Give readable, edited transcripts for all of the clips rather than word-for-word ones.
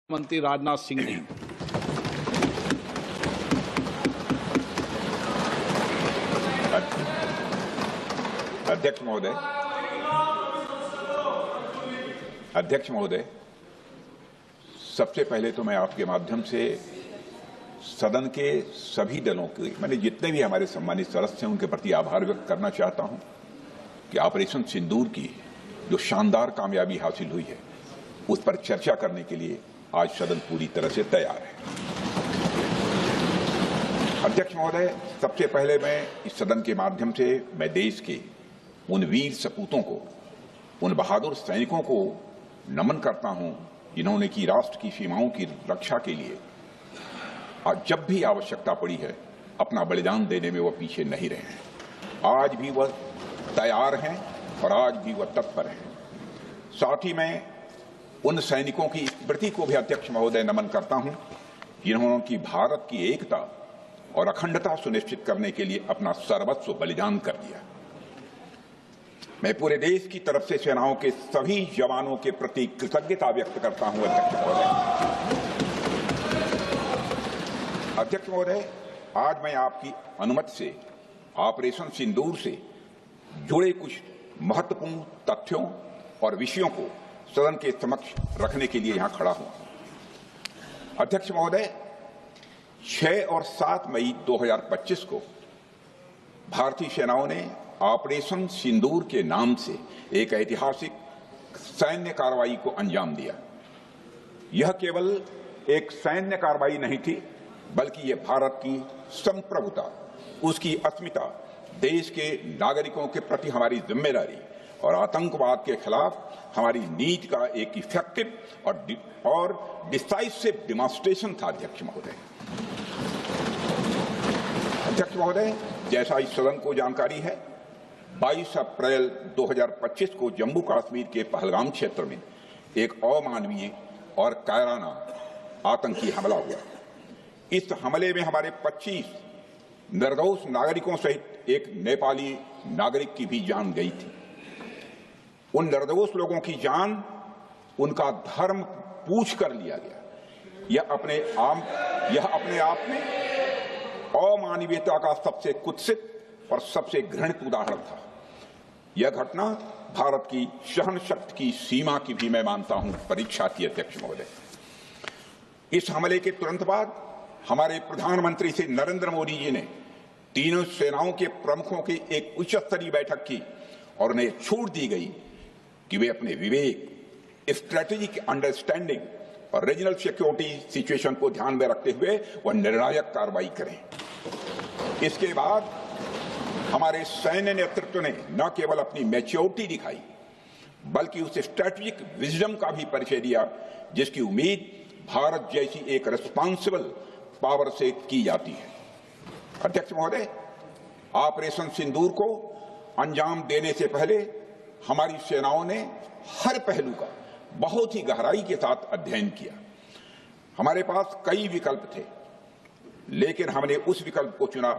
मंत्री राजनाथ सिंह जी। अध्यक्ष महोदय, सबसे पहले तो मैं आपके माध्यम से सदन के सभी दलों के मैंने जितने भी हमारे सम्मानित सदस्य हैं उनके प्रति आभार व्यक्त करना चाहता हूं कि ऑपरेशन सिंदूर की जो शानदार कामयाबी हासिल हुई है उस पर चर्चा करने के लिए आज सदन पूरी तरह से तैयार है। अध्यक्ष महोदय, सबसे पहले मैं इस सदन के माध्यम से मैं देश के उन वीर सपूतों को, उन बहादुर सैनिकों को नमन करता हूं जिन्होंने की राष्ट्र की सीमाओं की रक्षा के लिए जब भी आवश्यकता पड़ी है अपना बलिदान देने में वह पीछे नहीं रहे हैं। आज भी वह तैयार हैं और आज भी वह तत्पर हैं। साथ ही मैं उन सैनिकों की स्मृति को भी अध्यक्ष महोदय नमन करता हूं जिन्होंने की भारत की एकता और अखंडता सुनिश्चित करने के लिए अपना सर्वस्व बलिदान कर दिया। मैं पूरे देश की तरफ से सेनाओं के सभी जवानों के प्रति कृतज्ञता व्यक्त करता हूं। अध्यक्ष महोदय, आज मैं आपकी अनुमति से ऑपरेशन सिंदूर से जुड़े कुछ महत्वपूर्ण तथ्यों और विषयों को सदन के समक्ष रखने के लिए यहां खड़ा हूं। अध्यक्ष महोदय, 6 और 7 मई 2025 को भारतीय सेनाओं ने ऑपरेशन सिंदूर के नाम से एक ऐतिहासिक सैन्य कार्रवाई को अंजाम दिया। यह केवल एक सैन्य कार्रवाई नहीं थी, बल्कि यह भारत की संप्रभुता, उसकी अस्मिता, देश के नागरिकों के प्रति हमारी जिम्मेदारी और आतंकवाद के खिलाफ हमारी नीति का एक इफेक्टिव और डिसाइसिव डिमॉन्स्ट्रेशन था। अध्यक्ष महोदय, जैसा इस सदन को जानकारी है, 22 अप्रैल 2025 को जम्मू कश्मीर के पहलगाम क्षेत्र में एक अमानवीय और कायराना आतंकी हमला हुआ। इस हमले में हमारे 25 निर्दोष नागरिकों सहित एक नेपाली नागरिक की भी जान गई थी। उन निर्दोष लोगों की जान उनका धर्म पूछ कर लिया गया। यह अपने आप में अमानवीयता का सबसे कुत्सित और सबसे घृणित उदाहरण था। यह घटना भारत की सहन शक्ति की सीमा की भी मैं मानता हूं परीक्षा थी। अध्यक्ष महोदय, इस हमले के तुरंत बाद हमारे प्रधानमंत्री श्री नरेंद्र मोदी जी ने तीनों सेनाओं के प्रमुखों की एक उच्च स्तरीय बैठक की और उन्हें छूट दी गई कि वे अपने विवेक, स्ट्रेटेजिक अंडरस्टैंडिंग और रीजनल सिक्योरिटी सिचुएशन को ध्यान में रखते हुए वह निर्णायक कार्रवाई करें। इसके बाद हमारे सैन्य नेतृत्व ने न केवल अपनी मैच्योरिटी दिखाई, बल्कि उस स्ट्रेटेजिक विजडम का भी परिचय दिया जिसकी उम्मीद भारत जैसी एक रिस्पॉन्सिबल पावर से की जाती है। अध्यक्ष महोदय, ऑपरेशन सिंदूर को अंजाम देने से पहले हमारी सेनाओं ने हर पहलू का बहुत ही गहराई के साथ अध्ययन किया। हमारे पास कई विकल्प थे, लेकिन हमने उस विकल्प को चुना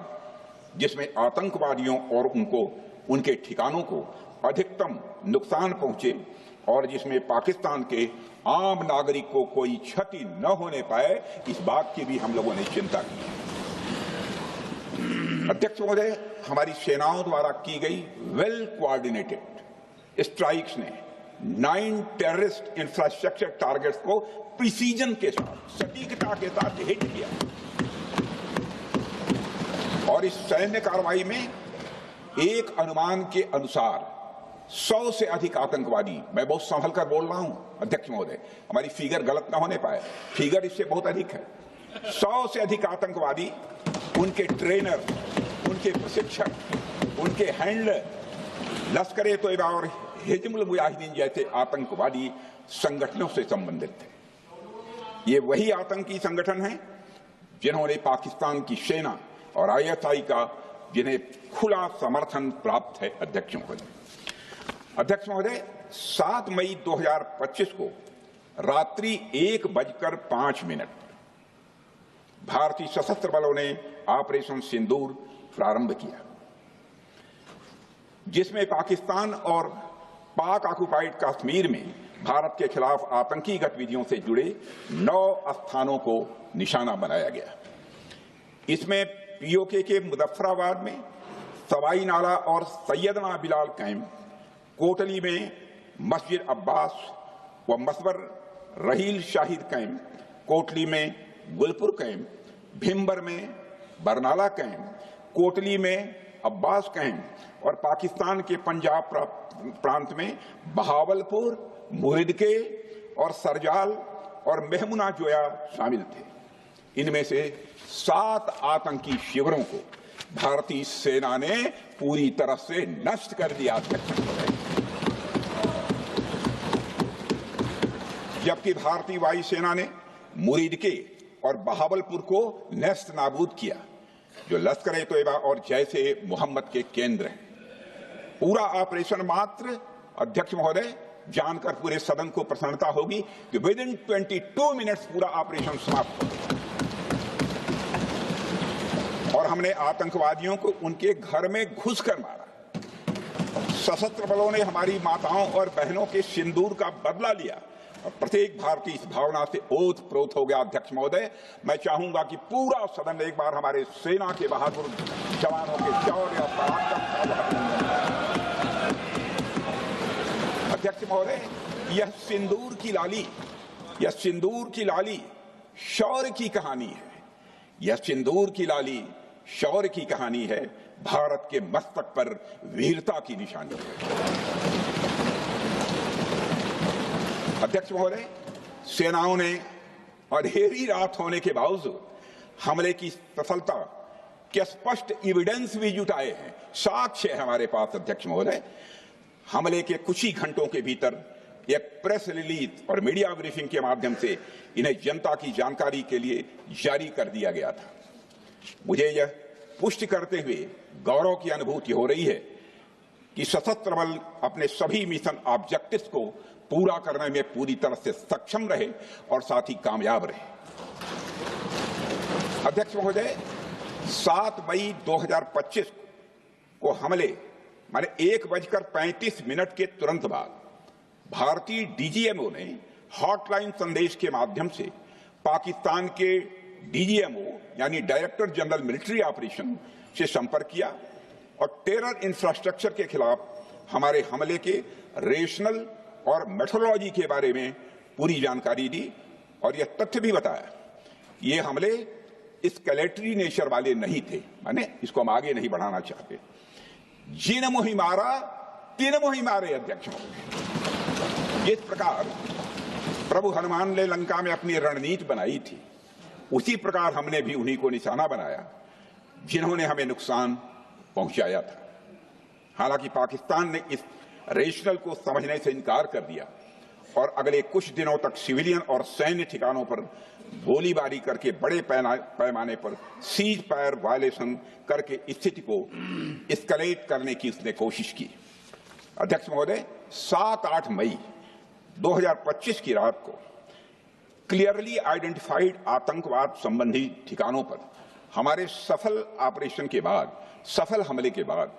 जिसमें आतंकवादियों और उनके ठिकानों को अधिकतम नुकसान पहुंचे और जिसमें पाकिस्तान के आम नागरिक को कोई क्षति न होने पाए, इस बात की भी हम लोगों ने चिंता की। अध्यक्ष महोदय, हमारी सेनाओं द्वारा की गई वेल कोऑर्डिनेटेड स्ट्राइक्स ने 9 टेररिस्ट इंफ्रास्ट्रक्चर टारगेट्स को प्रिसीजन के साथ, सटीकता के साथ हिट किया और इस सैन्य कार्रवाई में एक अनुमान के अनुसार 100 से अधिक आतंकवादी, मैं बहुत संभल कर बोल रहा हूं अध्यक्ष महोदय, हमारी फिगर गलत न होने पाए, फिगर इससे बहुत अधिक है। 100 से अधिक आतंकवादी, उनके ट्रेनर, उनके प्रशिक्षक, उनके हैंडलर, लश्कर-ए तोयबा और हिजबुल मुजाहिदीन जैसे आतंकवादी संगठनों से संबंधित थे। ये वही आतंकी संगठन हैं जिन्होंने पाकिस्तान की सेना और ISI का जिन्हें खुला समर्थन प्राप्त है। अध्यक्ष महोदय, 7 मई 2025 को रात्रि 1:05 भारतीय सशस्त्र बलों ने ऑपरेशन सिंदूर प्रारंभ किया, जिसमें पाकिस्तान और पाक ऑक्युपाइड कश्मीर में भारत के खिलाफ आतंकी गतिविधियों से जुड़े 9 स्थानों को निशाना बनाया गया। इसमें पीओके के मुजफ्फराबाद में सवाई नाला और सैयदना बिलाल कैंप, कोटली में मस्जिद अब्बास व मसबर रहील शाहिद कैंप, कोटली में गुलपुर कैंप, भिम्बर में बरनाला कैंप, कोटली में अब्बास कैंप और पाकिस्तान के पंजाब प्रांत में बहावलपुर, मुहिदके और सरजाल और मेहमुना जोया शामिल थे। इनमें से 7 आतंकी शिविरों को भारतीय सेना ने पूरी तरह से नष्ट कर दिया, जबकि भारतीय वायुसेना ने मुरीदके और बहावलपुर को नेस्त नाबूद किया, जो लश्कर-ए-तोयबा और जैशे मोहम्मद के केंद्र हैं। पूरा ऑपरेशन मात्र, अध्यक्ष महोदय, जानकर पूरे सदन को प्रसन्नता होगी कि विदिन 22 मिनट्स पूरा ऑपरेशन समाप्त हो गया और हमने आतंकवादियों को उनके घर में घुसकर मारा। सशस्त्र बलों ने हमारी माताओं और बहनों के सिंदूर का बदला लिया और प्रत्येक भारतीय इस भावना से ओत-प्रोत हो गया। अध्यक्ष महोदय, मैं चाहूंगा कि पूरा सदन एक बार हमारे सेना के बहादुर जवानों के शौर्य और पराक्रम का। अध्यक्ष महोदय, यह सिंदूर की लाली शौर्य की कहानी है। यह सिंदूर की लाली शौर्य की कहानी है, भारत के मस्तक पर वीरता की निशानी है। अध्यक्ष महोदय, सेनाओं ने अंधेरी रात होने के बावजूद हमले की सफलता के स्पष्ट एविडेंस भी जुटाए हैं, साक्ष्य है हमारे पास। अध्यक्ष महोदय, हमले के कुछ ही घंटों के भीतर एक प्रेस रिलीज और मीडिया ब्रीफिंग के माध्यम से इन्हें जनता की जानकारी के लिए जारी कर दिया गया था। मुझे यह पुष्टि करते हुए गौरव की अनुभूति हो रही है कि सशस्त्र बल अपने सभी मिशन ऑब्जेक्टिव्स को पूरा करने में पूरी तरह से सक्षम रहे और साथ ही कामयाब रहे। अध्यक्ष महोदय, 7 मई 2025 को हमले माने 1:35 के तुरंत बाद भारतीय डीजीएमओ ने हॉटलाइन संदेश के माध्यम से पाकिस्तान के डीजीएमओ यानी डायरेक्टर जनरल मिलिट्री ऑपरेशन से संपर्क किया और टेरर इंफ्रास्ट्रक्चर के खिलाफ हमारे हमले के रेशनल और मेथोडोलॉजी के बारे में पूरी जानकारी दी और यह तथ्य भी बताया ये हमले एस्केलेटरी नेचर वाले नहीं थे, माने इसको हम आगे नहीं बढ़ाना चाहते। जिन मोहि मारा तीन मोहि मारे। अध्यक्ष महोदय, जिस प्रकार प्रभु हनुमान ने लंका में अपनी रणनीति बनाई थी, उसी प्रकार हमने भी उन्हीं को निशाना बनाया जिन्होंने हमें नुकसान पहुंचाया था। हालांकि पाकिस्तान ने इस रेशनल को समझने से इनकार कर दिया और अगले कुछ दिनों तक सिविलियन और सैन्य ठिकानों पर गोलीबारी करके बड़े पैमाने पर सीज फायर वायलेशन करके स्थिति को एस्केलेट करने की उसने कोशिश की। अध्यक्ष महोदय, 7-8 मई 2025 की रात को क्लियरली आइडेंटिफाइड आतंकवाद संबंधी ठिकानों पर हमारे सफल ऑपरेशन के बाद, सफल हमले के बाद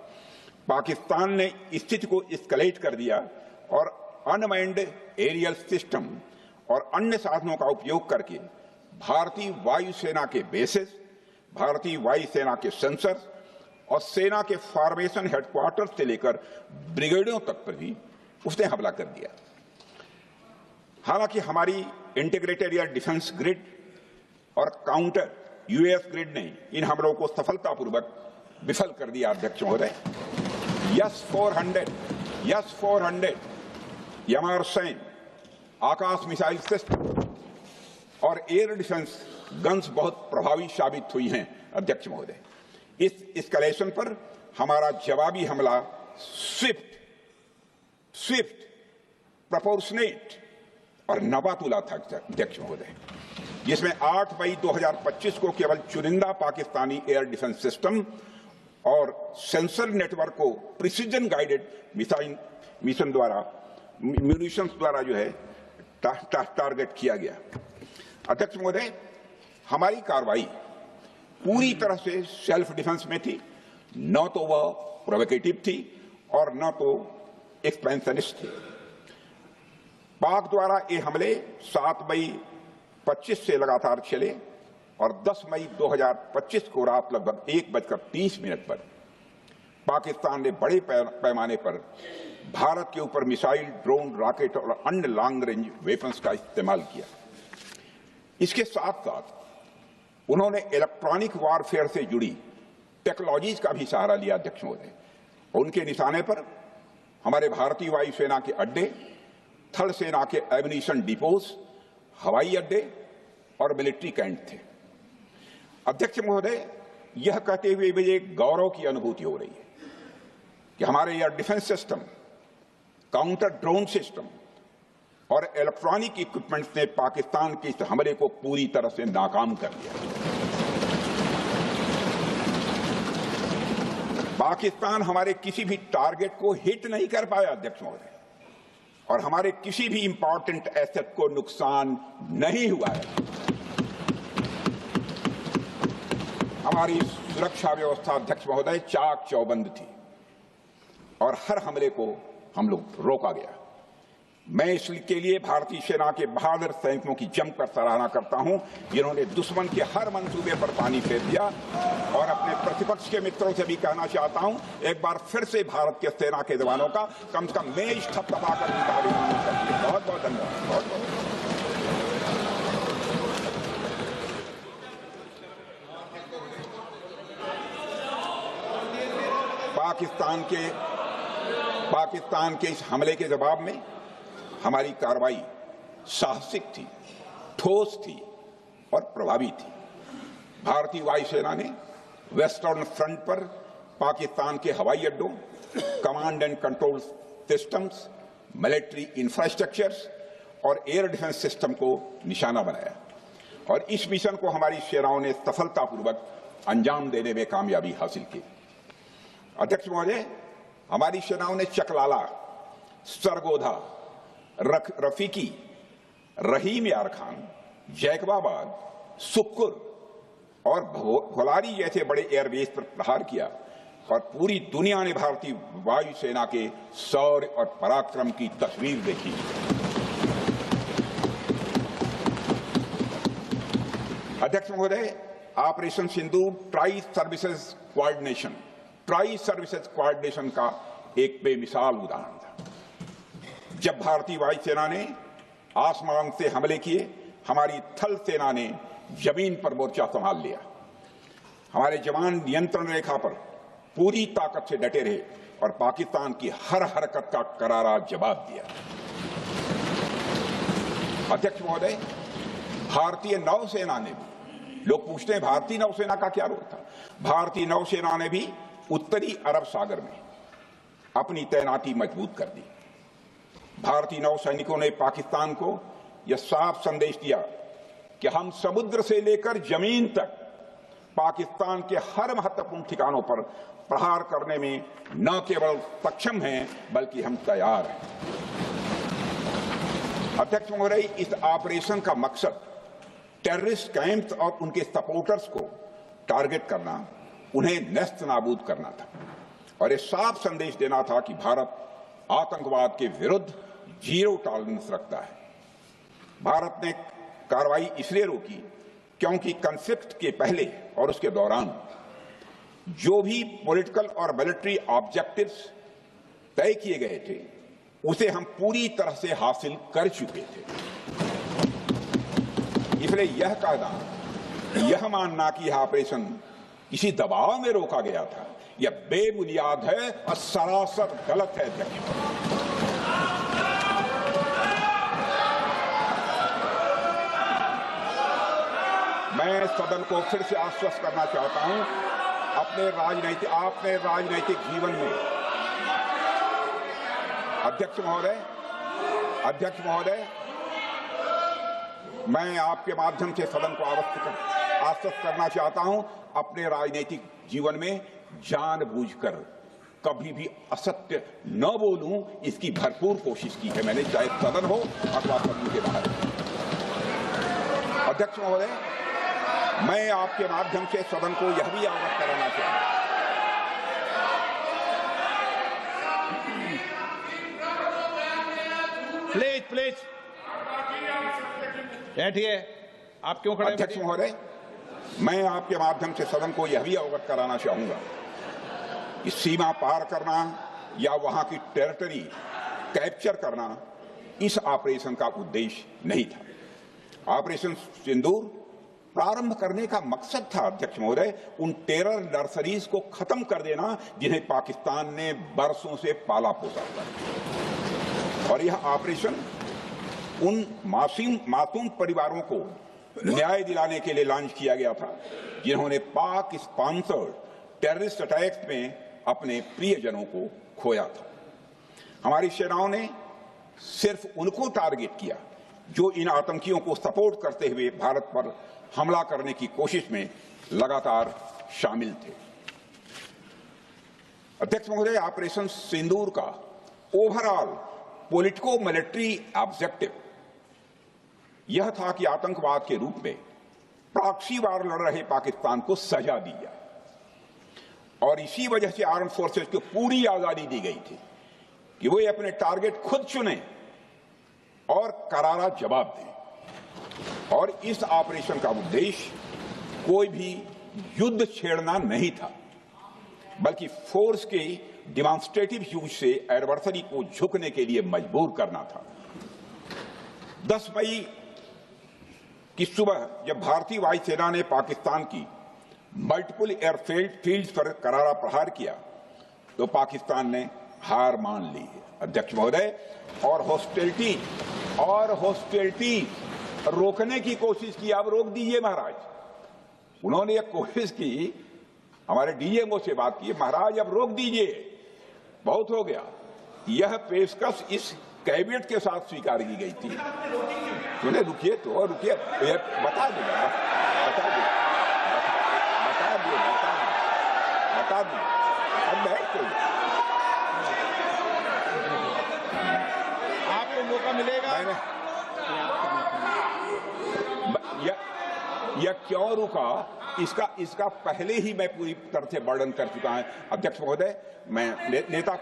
पाकिस्तान ने स्थिति को एस्केलेट कर दिया और अनमैन्ड एरियल सिस्टम और अन्य साधनों का उपयोग करके भारतीय वायुसेना के बेसेस, भारतीय वायुसेना के सेंसर्स और सेना के फॉर्मेशन हेडक्वार्टर्स से लेकर ब्रिगेडों तक पर भी उसने हमला कर दिया। हालांकि हमारी इंटीग्रेटेड एयर डिफेंस ग्रिड और काउंटर यूएस ग्रिड ने इन हमलों को सफलतापूर्वक विफल कर दिया। अध्यक्ष महोदय, यस-400 यमारसैन आकाश मिसाइल सिस्टम और एयर डिफेंस गन्स बहुत प्रभावी साबित हुई हैं। अध्यक्ष महोदय, इस एस्केलेशन पर हमारा जवाबी हमला स्विफ्ट, प्रोपोर्शनेट और नवातुला था। अध्यक्ष महोदय, जिसमें 8 मई 2025 को केवल चुनिंदा पाकिस्तानी एयर डिफेंस सिस्टम और सेंसर नेटवर्क को प्रिसीजन गाइडेड मिशन द्वारा म्यूनिशंस द्वारा जो है टारगेट किया गया। अध्यक्ष महोदय, हमारी कार्रवाई पूरी तरह से सेल्फ डिफेंस में थी, न तो वह प्रोवोकेटिव थी और न तो एक्सपेंशनिस्ट थी। पाक द्वारा ये हमले 7 मई 25 से लगातार चले और 10 मई 2025 को रात लगभग 1:30 पर पाकिस्तान ने बड़े पैमाने पर भारत के ऊपर मिसाइल, ड्रोन, रॉकेट और अन्य लॉन्ग रेंज वेपन्स का इस्तेमाल किया। इसके साथ साथ उन्होंने इलेक्ट्रॉनिक वॉरफेयर से जुड़ी टेक्नोलॉजीज का भी सहारा लिया। अध्यक्ष महोदय, उनके निशाने पर हमारे भारतीय वायुसेना के अड्डे, थल सेना के एम्यूनिशन डिपोज, हवाई अड्डे और मिलिट्री कैंट थे। अध्यक्ष महोदय, यह कहते हुए मुझे गौरव की अनुभूति हो रही है कि हमारे air defence system, counter drone system और इलेक्ट्रॉनिक इक्विपमेंट्स ने पाकिस्तान के इस हमले को पूरी तरह से नाकाम कर दिया। पाकिस्तान हमारे किसी भी टारगेट को हिट नहीं कर पाया अध्यक्ष महोदय, और हमारे किसी भी इंपॉर्टेंट एसेट को नुकसान नहीं हुआ है। हमारी सुरक्षा व्यवस्था अध्यक्ष महोदय चाक चौबंद थी और हर हमले को हम लोग रोका गया। मैं इसके लिए भारतीय सेना के बहादुर सैनिकों की जमकर सराहना करता हूं, जिन्होंने दुश्मन के हर मंसूबे पर पानी फेर दिया। और अपने प्रतिपक्ष के मित्रों से भी कहना चाहता हूं, एक बार फिर से भारत के सेना के जवानों का कम से कम मेज थपथपाकर उनका अभिनंदन करिए। बहुत बहुत धन्यवाद। बहुत बहुत पाकिस्तान के इस हमले के जवाब में हमारी कार्रवाई साहसिक थी, ठोस थी और प्रभावी थी। भारतीय वायुसेना ने वेस्टर्न फ्रंट पर पाकिस्तान के हवाई अड्डों, command and control systems, military infrastructures और एयर डिफेंस सिस्टम को निशाना बनाया और इस मिशन को हमारी सेनाओं ने सफलतापूर्वक अंजाम देने में कामयाबी हासिल की। अध्यक्ष महोदय, हमारी सेनाओं ने चकलाला, सरगोधा, रफीकी, रहीम यार खान, जैकबाबाद, सुक्कुर और भोलारी जैसे बड़े एयरबेस पर प्रहार किया और पूरी दुनिया ने भारतीय वायुसेना के शौर्य और पराक्रम की तस्वीर देखी। अध्यक्ष महोदय, ऑपरेशन सिंदूर ट्राई सर्विसेज कोऑर्डिनेशन का एक बेमिसाल उदाहरण था। जब भारतीय वायुसेना ने आसमान से हमले किए, हमारी थल सेना ने जमीन पर मोर्चा संभाल लिया। हमारे जवान नियंत्रण रेखा पर पूरी ताकत से डटे रहे और पाकिस्तान की हर हरकत का करारा जवाब दिया। अध्यक्ष महोदय, भारतीय नौसेना ने भी, लोग पूछते हैं भारतीय नौसेना का क्या रोल था, भारतीय नौसेना ने भी उत्तरी अरब सागर में अपनी तैनाती मजबूत कर दी। भारतीय नौसैनिकों ने पाकिस्तान को यह साफ संदेश दिया कि हम समुद्र से लेकर जमीन तक पाकिस्तान के हर महत्वपूर्ण ठिकानों पर प्रहार करने में न केवल सक्षम हैं बल्कि हम तैयार हैं। अध्यक्ष महोदय, इस ऑपरेशन का मकसद टेररिस्ट कैंप्स और उनके सपोर्टर्स को टारगेट करना, उन्हें नेस्त नाबूद करना था और यह साफ संदेश देना था कि भारत आतंकवाद के विरुद्ध जीरो टॉलरेंस रखता है। भारत ने कार्रवाई इसलिए रोकी क्योंकि कॉन्फ्लिक्ट के पहले और उसके दौरान जो भी पॉलिटिकल और मिलिट्री ऑब्जेक्टिव्स तय किए गए थे उसे हम पूरी तरह से हासिल कर चुके थे। इसलिए यह कहना, यह मानना कि यह ऑपरेशन किसी दबाव में रोका गया था, यह बेबुनियाद है और सरासर गलत है। मैं सदन को फिर से आश्वस्त करना चाहता हूं, अपने राजनीतिक जीवन में अध्यक्ष महोदय, मैं आपके माध्यम से सदन को आश्वस्त करना चाहता हूं, अपने राजनीतिक जीवन में जानबूझकर कभी भी असत्य न बोलूं, इसकी भरपूर कोशिश की है मैंने, चाहे सदन हो अथवा सदन के बाहर। अध्यक्ष महोदय, मैं आपके माध्यम से सदन को यह भी अवगत कराना चाहता हूं। प्लीज बैठिए। आप क्यों खड़े? अध्यक्ष महोदय, मैं आपके माध्यम से सदन को यह भी अवगत कराना चाहूंगा कि सीमा पार करना या वहां की टेरिटरी कैप्चर करना इस ऑपरेशन का उद्देश्य नहीं था। ऑपरेशन सिंदूर प्रारंभ करने का मकसद था अध्यक्ष महोदय उन टेरर नर्सरीज को खत्म कर देना जिन्हें पाकिस्तान ने बरसों से पाला पोसा था। और यह ऑपरेशन उन मासूम परिवारों को न्याय दिलाने के लिए लॉन्च किया गया था जिन्होंने पाक स्पॉन्सर्ड टेररिस्ट अटैक्स में अपने प्रियजनों को खोया था। हमारी सेनाओं ने सिर्फ उनको टारगेट किया जो इन आतंकियों को सपोर्ट करते हुए भारत पर हमला करने की कोशिश में लगातार शामिल थे। अध्यक्ष महोदय, ऑपरेशन सिंदूर का ओवरऑल पॉलिटिको मिलिट्री ऑब्जेक्टिव यह था कि आतंकवाद के रूप में प्रॉक्सी वार लड़ रहे पाकिस्तान को सजा दी जाए और इसी वजह से आर्म फोर्सेस को पूरी आजादी दी गई थी कि वे अपने टारगेट खुद चुनें और करारा जवाब दें। और इस ऑपरेशन का उद्देश्य कोई भी युद्ध छेड़ना नहीं था, बल्कि फोर्स के डिमॉन्स्ट्रेटिव यूज से एडवर्सरी को झुकने के लिए मजबूर करना था। 10 मई की सुबह जब भारतीय वायुसेना ने पाकिस्तान की मल्टीपल एयरफील्ड्स पर करारा प्रहार किया तो पाकिस्तान ने हार मान ली है अध्यक्ष महोदय, और हॉस्टिलिटी रोकने की कोशिश की। अब रोक दीजिए महाराज। उन्होंने एक कोशिश की, हमारे डीएमओ से बात की, महाराज अब रोक दीजिए, बहुत हो गया। यह पेशकश इस कैबिनेट के साथ स्वीकार की गई थी। सुने, रुकिए तो रुकिए, बता दूंगा, अब बैठ जाइए, आपको मौका मिलेगा। यह क्यों रुका, इसका पहले ही मैं पूरी तरह से वर्णन कर चुका हूं अध्यक्ष महोदय। मैं नेता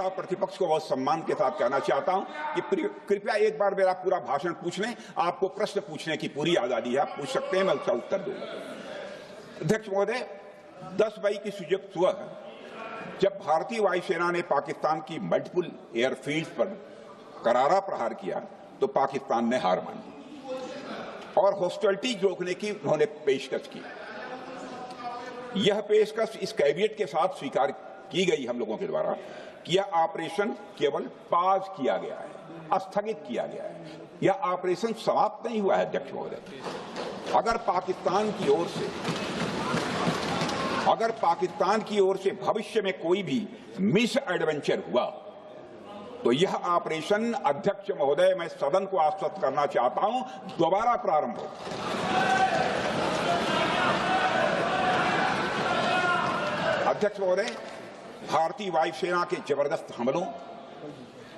प्रतिपक्ष को बहुत सम्मान के साथ कहना चाहता हूं कि कृपया एक बार मेरा पूरा भाषण पूछ लें। आपको प्रश्न पूछने की पूरी आजादी है, आप पूछ सकते हैं, मैं उसका उत्तर दूंगा। अध्यक्ष महोदय, 10 मई की सुबह जब भारतीय वायुसेना ने पाकिस्तान की मल्टीपल एयरफील्ड्स पर करारा प्रहार किया तो पाकिस्तान ने हार मान ली और हॉस्टिलिटी रोकने की उन्होंने पेशकश की। यह पेशकश इस कैबिनेट के साथ स्वीकार की गई हम लोगों के द्वारा कि यह ऑपरेशन केवल पाज किया गया है, स्थगित किया गया है। यह ऑपरेशन समाप्त नहीं हुआ है अध्यक्ष महोदय। अगर पाकिस्तान की ओर से भविष्य में कोई भी मिस एडवेंचर हुआ तो यह ऑपरेशन अध्यक्ष महोदय, मैं सदन को आश्वस्त करना चाहता हूं, दोबारा प्रारंभ हो। अध्यक्ष महोदय, भारतीय वायुसेना के जबरदस्त हमलों,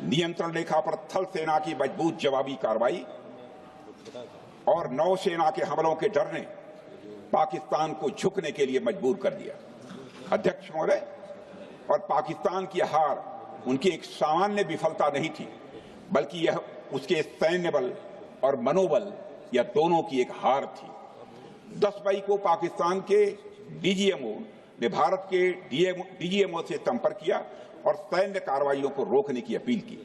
नियंत्रण रेखा पर थल सेना की मजबूत जवाबी कार्रवाई और नौसेना के हमलों के डर ने पाकिस्तान को झुकने के लिए मजबूर कर दिया अध्यक्ष महोदय। और पाकिस्तान की हार उनकी एक सामान्य विफलता नहीं थी, बल्कि यह उसके सैन्य बल और मनोबल या दोनों की एक हार थी। 10 मई को पाकिस्तान के डीजीएमओ ने भारत के डीजीएमओ से संपर्क किया और सैन्य कार्रवाइयों को रोकने की अपील की।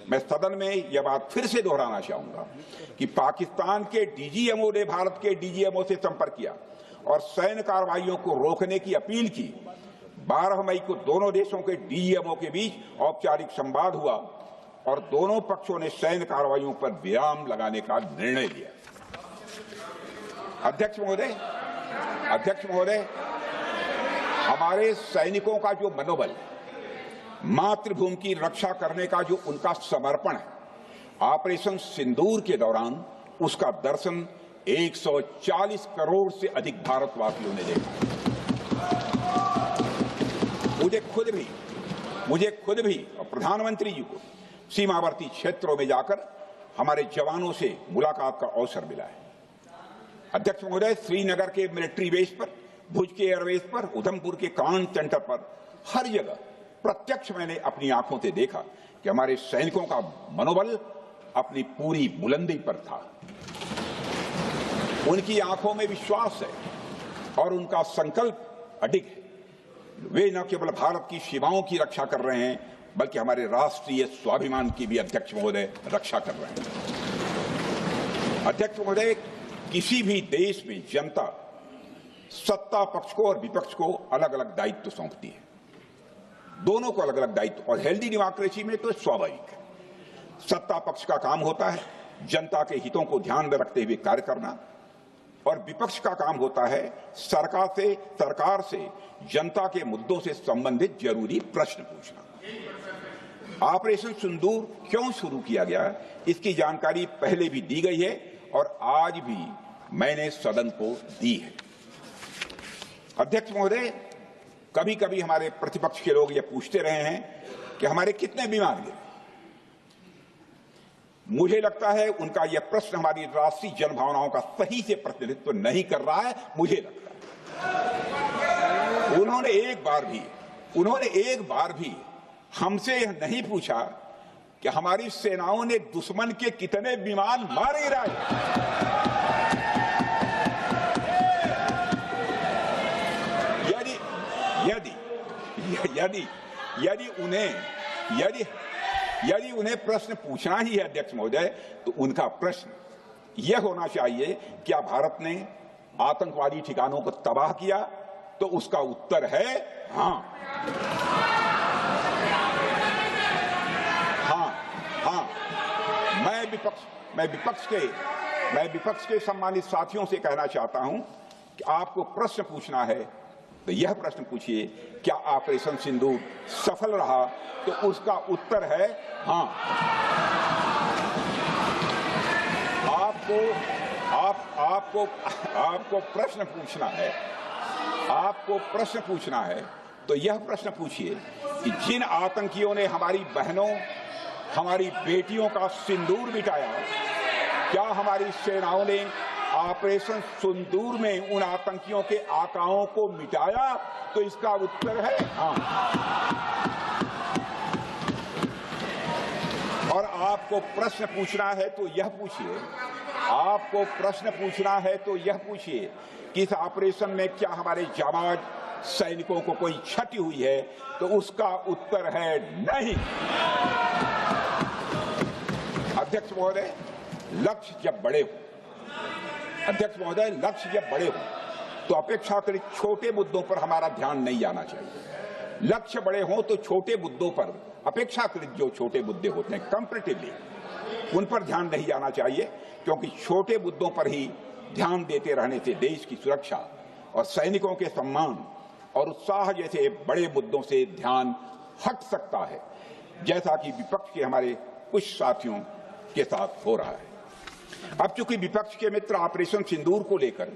मैं सदन में यह बात फिर से दोहराना चाहूंगा कि पाकिस्तान के डीजीएमओ ने भारत के डीजीएमओ से संपर्क किया और सैन्य कार्रवाइयों को रोकने की अपील की। 12 मई को दोनों देशों के डीजीएमओ के बीच औपचारिक संवाद हुआ और दोनों पक्षों ने सैन्य कार्रवाइयों पर विराम लगाने का निर्णय लिया। अध्यक्ष महोदय, हमारे सैनिकों का जो मनोबल, मातृभूमि की रक्षा करने का जो उनका समर्पण है, ऑपरेशन सिंदूर के दौरान उसका दर्शन 140 करोड़ से अधिक भारतवासियों ने देखा। मुझे खुद भी और प्रधानमंत्री जी को सीमावर्ती क्षेत्रों में जाकर हमारे जवानों से मुलाकात का अवसर मिला है। अध्यक्ष महोदय, श्रीनगर के मिलिट्री बेस पर, भुज के एयरबेस पर, उधमपुर के कमांड सेंटर पर, हर जगह प्रत्यक्ष मैंने अपनी आंखों से देखा कि हमारे सैनिकों का मनोबल अपनी पूरी बुलंदी पर था। उनकी आंखों में विश्वास है और उनका संकल्प अडिग है। वे न केवल भारत की सीमाओं की रक्षा कर रहे हैं, बल्कि हमारे राष्ट्रीय स्वाभिमान की भी अध्यक्ष महोदय रक्षा कर रहे हैं। अध्यक्ष महोदय, किसी भी देश में जनता सत्ता पक्ष को और विपक्ष को अलग अलग दायित्व सौंपती है, दोनों को अलग अलग दायित्व, और हेल्दी डेमोक्रेसी में तो स्वाभाविक है। सत्ता पक्ष का काम होता है जनता के हितों को ध्यान में रखते हुए कार्य करना, और विपक्ष का काम होता है सरकार से जनता के मुद्दों से संबंधित जरूरी प्रश्न पूछना। ऑपरेशन सिंदूर क्यों शुरू किया गया, इसकी जानकारी पहले भी दी गई है और आज भी मैंने सदन को दी है। अध्यक्ष महोदय, कभी कभी हमारे प्रतिपक्ष के लोग ये पूछते रहे हैं कि हमारे कितने बीमार गिरे। मुझे लगता है उनका यह प्रश्न हमारी राष्ट्रीय जनभावनाओं का सही से प्रतिनिधित्व नहीं कर रहा है। मुझे लगता है उन्होंने एक बार भी हमसे यह नहीं पूछा कि हमारी सेनाओं ने दुश्मन के कितने विमान मारे गिराए। यदि उन्हें प्रश्न पूछना ही है अध्यक्ष महोदय, तो उनका प्रश्न यह होना चाहिए, क्या भारत ने आतंकवादी ठिकानों को तबाह किया? तो उसका उत्तर है हाँ। मैं विपक्ष के सम्मानित साथियों से कहना चाहता हूं कि आपको प्रश्न पूछना है तो यह प्रश्न पूछिए, क्या ऑपरेशन सिंदूर सफल रहा? तो उसका उत्तर है हाँ। आपको प्रश्न पूछना है तो यह प्रश्न पूछिए कि जिन आतंकियों ने हमारी बहनों, हमारी बेटियों का सिंदूर मिटाया, क्या हमारी सेनाओं ने ऑपरेशन सिंदूर में उन आतंकियों के आकाओं को मिटाया? तो इसका उत्तर है हाँ। और आपको प्रश्न पूछना है तो यह पूछिए कि इस ऑपरेशन में क्या हमारे जाबाज सैनिकों को कोई क्षति हुई है? तो उसका उत्तर है नहीं। अध्यक्ष महोदय, लक्ष्य जब बड़े हो तो अपेक्षाकृत छोटे मुद्दों पर हमारा ध्यान नहीं जाना चाहिए। लक्ष्य बड़े हों तो छोटे मुद्दों पर, अपेक्षाकृत जो छोटे मुद्दे होते हैं कंपैरेटिवली, उन पर ध्यान नहीं जाना चाहिए, क्योंकि छोटे मुद्दों पर ही ध्यान देते रहने से देश की सुरक्षा और सैनिकों के सम्मान और उत्साह जैसे बड़े मुद्दों से ध्यान हट सकता है, जैसा कि विपक्ष के हमारे कुछ साथियों के साथ हो रहा है। अब चूंकि विपक्ष के मित्र ऑपरेशन सिंदूर को लेकर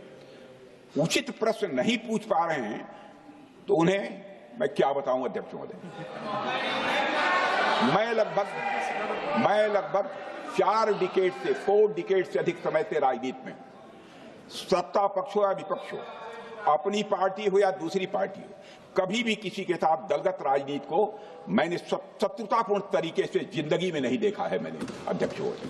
उचित प्रश्न नहीं पूछ पा रहे हैं, तो उन्हें मैं क्या बताऊं अध्यक्ष महोदय। मैं लगभग 4 डिकेड से अधिक समय से राजनीति में, सत्ता पक्ष हो या विपक्ष हो, अपनी पार्टी हो या दूसरी पार्टी हो, कभी भी किसी के साथ दलगत राजनीति को मैंने शत्रुतापूर्ण तरीके से जिंदगी में नहीं देखा है मैंने अध्यक्ष महोदय।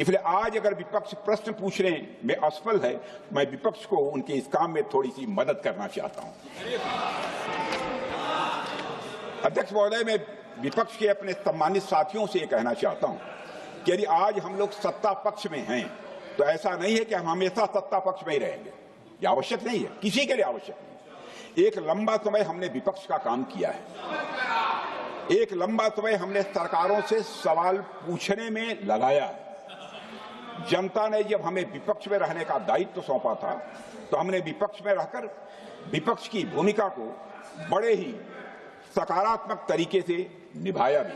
इसलिए आज अगर विपक्ष प्रश्न पूछने में असफल है, मैं विपक्ष को उनके इस काम में थोड़ी सी मदद करना चाहता हूं। अध्यक्ष महोदय, मैं विपक्ष के अपने सम्मानित साथियों से कहना चाहता हूं कि यदि आज हम लोग सत्ता पक्ष में हैं, तो ऐसा नहीं है कि हम हमेशा सत्ता पक्ष में ही रहेंगे। यह आवश्यक नहीं है, किसी के लिए आवश्यक नहीं। एक लंबा समय हमने विपक्ष का काम किया है, एक लंबा समय हमने सरकारों से सवाल पूछने में लगाया है। जनता ने जब हमें विपक्ष में रहने का दायित्व सौंपा था, तो हमने विपक्ष में रहकर विपक्ष की भूमिका को बड़े ही सकारात्मक तरीके से निभाया भी।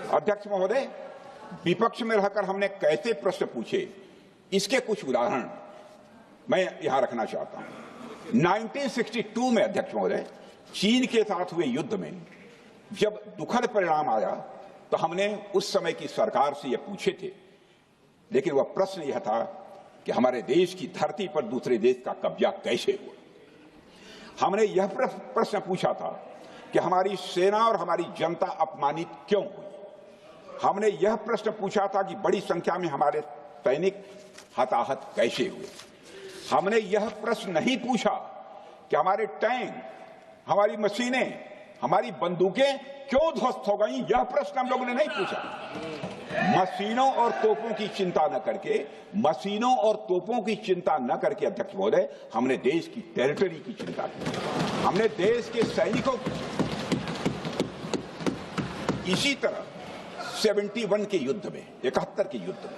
अध्यक्ष महोदय, विपक्ष में रहकर हमने कैसे प्रश्न पूछे, इसके कुछ उदाहरण मैं यहां रखना चाहता हूं। 1962 में अध्यक्ष महोदय, चीन के साथ हुए युद्ध में जब दुखद परिणाम आया, तो हमने उस समय की सरकार से यह पूछे थे, लेकिन वह प्रश्न यह था कि हमारे देश की धरती पर दूसरे देश का कब्जा कैसे हुआ। हमने यह प्रश्न पूछा था कि हमारी सेना और हमारी जनता अपमानित क्यों हुई। हमने यह प्रश्न पूछा था कि बड़ी संख्या में हमारे सैनिक हताहत कैसे हुए। हमने यह प्रश्न नहीं पूछा कि हमारे टैंक, हमारी मशीनें, हमारी बंदूकें क्यों ध्वस्त हो गई। यह प्रश्न हम लोगों ने नहीं पूछा। मशीनों और तोपों की चिंता न करके, मशीनों और तोपों की चिंता न करके अध्यक्ष महोदय, हमने देश की टेरिटरी की चिंता की, हमने देश के सैनिकों की। इसी तरह 71 के युद्ध में, 71 के युद्ध में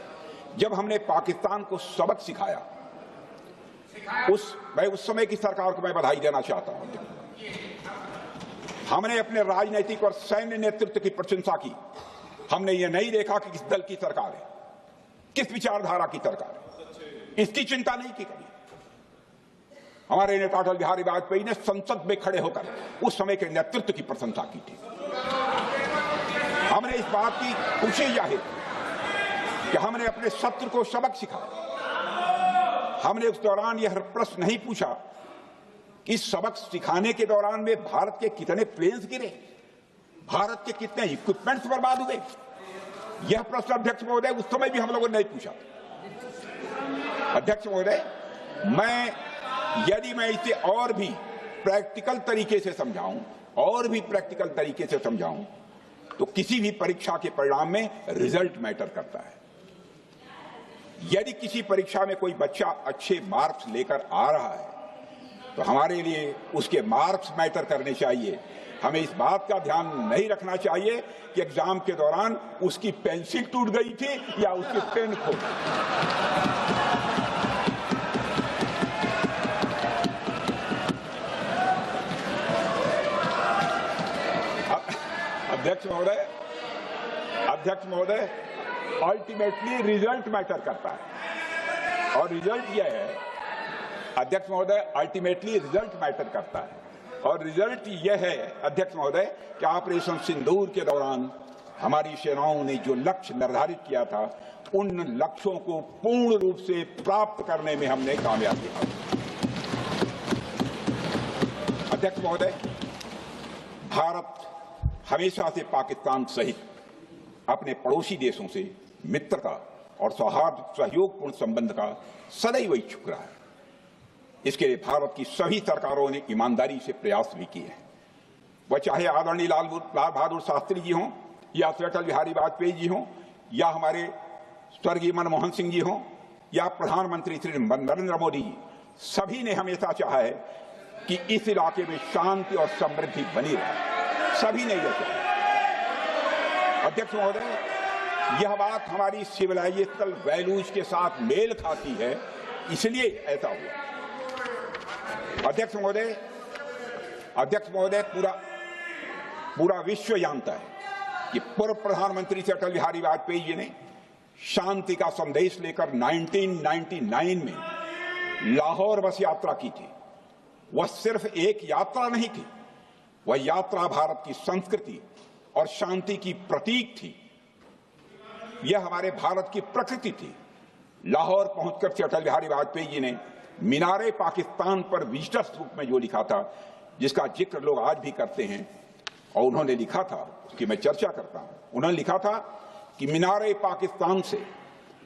जब हमने पाकिस्तान को सबक सिखाया, मैं उस समय की सरकार को मैं बधाई देना चाहता हूं। हमने अपने राजनीतिक और सैन्य नेतृत्व की प्रशंसा की। हमने ये नहीं देखा कि किस दल की सरकार है, किस विचारधारा की सरकार है, इसकी चिंता नहीं की कभी। हमारे नेता अटल बिहारी वाजपेयी ने संसद में खड़े होकर उस समय के नेतृत्व की प्रशंसा की थी। हमने इस बात की खुशी जाहिर कि हमने अपने शत्रु को सबक सिखाया। हमने उस दौरान यह प्रश्न नहीं पूछा कि सबक सिखाने के दौरान में भारत के कितने प्लेन्स गिरे, भारत के कितने इक्विपमेंट्स बर्बाद हुए। यह प्रश्न अध्यक्ष महोदय उस समय भी हम लोगों ने नहीं पूछा। अध्यक्ष महोदय, यदि मैं इसे और भी प्रैक्टिकल तरीके से समझाऊं, तो किसी भी परीक्षा के परिणाम में रिजल्ट मैटर करता है। यदि किसी परीक्षा में कोई बच्चा अच्छे मार्क्स लेकर आ रहा है तो हमारे लिए उसके मार्क्स मैटर करने चाहिए। हमें इस बात का ध्यान नहीं रखना चाहिए कि एग्जाम के दौरान उसकी पेंसिल टूट गई थी या उसकी पेन खो गई। अध्यक्ष महोदय, अल्टीमेटली रिजल्ट मैटर करता है और रिजल्ट यह है, अध्यक्ष महोदय, अल्टीमेटली रिजल्ट मैटर करता है और रिजल्ट यह है अध्यक्ष महोदय कि ऑपरेशन सिंदूर के दौरान हमारी सेनाओं ने जो लक्ष्य निर्धारित किया था, उन लक्ष्यों को पूर्ण रूप से प्राप्त करने में हमने कामयाबी हासिल की। अध्यक्ष महोदय, भारत हमेशा से पाकिस्तान सहित अपने पड़ोसी देशों से मित्रता और सौहार्द सहयोगपूर्ण संबंध का सदैव इच्छुक रहा है। इसके लिए भारत की सभी सरकारों ने ईमानदारी से प्रयास भी किए हैं। वह चाहे आदरणीय लाल बहादुर शास्त्री जी हों या अटल बिहारी वाजपेयी जी हों या हमारे स्वर्गीय मनमोहन सिंह जी हों या प्रधानमंत्री श्री नरेंद्र मोदी जी, सभी ने हमेशा चाहा है कि इस इलाके में शांति और समृद्धि बनी रहे। सभी ने यह चाहा। अध्यक्ष महोदय, यह बात हमारी सिविलाइजेशनल वैल्यूज के साथ मेल खाती है, इसलिए ऐसा हुआ। अध्यक्ष महोदय, पूरा विश्व जानता है कि पूर्व प्रधानमंत्री से अटल बिहारी वाजपेयी जी ने शांति का संदेश लेकर 1999 में लाहौर बस यात्रा की थी। वह सिर्फ एक यात्रा नहीं थी, वह यात्रा भारत की संस्कृति और शांति की प्रतीक थी। यह हमारे भारत की प्रकृति थी। लाहौर पहुंचकर से अटल बिहारी वाजपेयी जी ने मीनारे पाकिस्तान पर विजिटर्स रूप में जो लिखा था, जिसका जिक्र लोग आज भी करते हैं, और उन्होंने लिखा था, उसकी मैं चर्चा करता हूं। उन्होंने लिखा था कि मीनारे पाकिस्तान से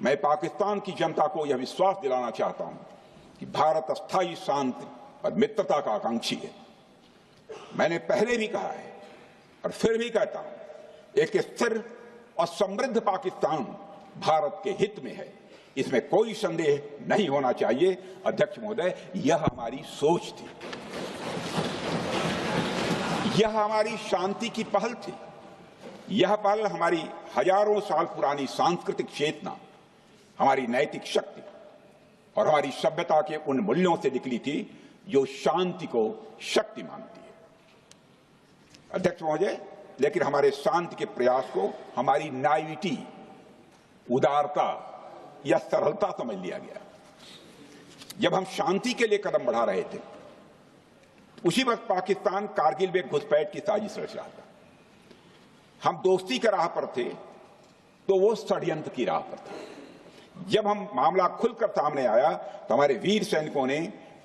मैं पाकिस्तान की जनता को यह विश्वास दिलाना चाहता हूं कि भारत अस्थायी शांति और मित्रता का आकांक्षी है। मैंने पहले भी कहा है और फिर भी कहता हूं, एक स्थिर और समृद्ध पाकिस्तान भारत के हित में है, इसमें कोई संदेह नहीं होना चाहिए। अध्यक्ष महोदय, यह हमारी सोच थी, यह हमारी शांति की पहल थी। यह पहल हमारी हजारों साल पुरानी सांस्कृतिक चेतना, हमारी नैतिक शक्ति और हमारी सभ्यता के उन मूल्यों से निकली थी जो शांति को शक्ति मानती है। अध्यक्ष महोदय, लेकिन हमारे शांति के प्रयास को हमारी नाइविटी, उदारता या सरलता समझ लिया गया। जब हम शांति के लिए कदम बढ़ा रहे थे, उसी वक्त पाकिस्तान कारगिल में घुसपैठ की साजिश रच रहा था। हम दोस्ती की राह पर थे तो वो षड्यंत्र की राह पर थे। जब हम मामला खुलकर सामने आया तो हमारे वीर सैनिकों ने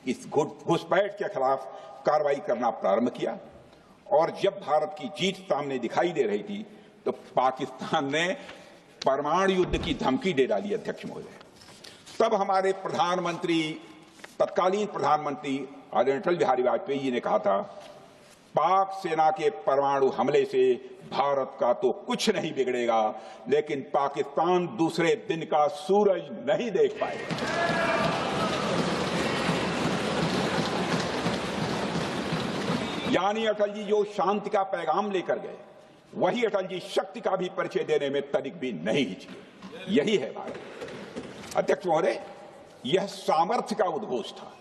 इस घुसपैठ के खिलाफ कार्रवाई करना प्रारंभ किया, और जब भारत की जीत सामने दिखाई दे रही थी तो पाकिस्तान ने परमाणु युद्ध की धमकी दे डाली अध्यक्ष महोदय। तब हमारे प्रधानमंत्री, तत्कालीन प्रधानमंत्री आदरणीय अटल बिहारी वाजपेयी जी ने कहा था, पाक सेना के परमाणु हमले से भारत का तो कुछ नहीं बिगड़ेगा, लेकिन पाकिस्तान दूसरे दिन का सूरज नहीं देख पाएगा। यानी अटल जी जो शांति का पैगाम लेकर गए, वही अटल जी शक्ति का भी परिचय देने में तनिक भी नहीं हिचके। यही है भारत। अध्यक्ष महोदय, यह सामर्थ्य का उद्घोष था।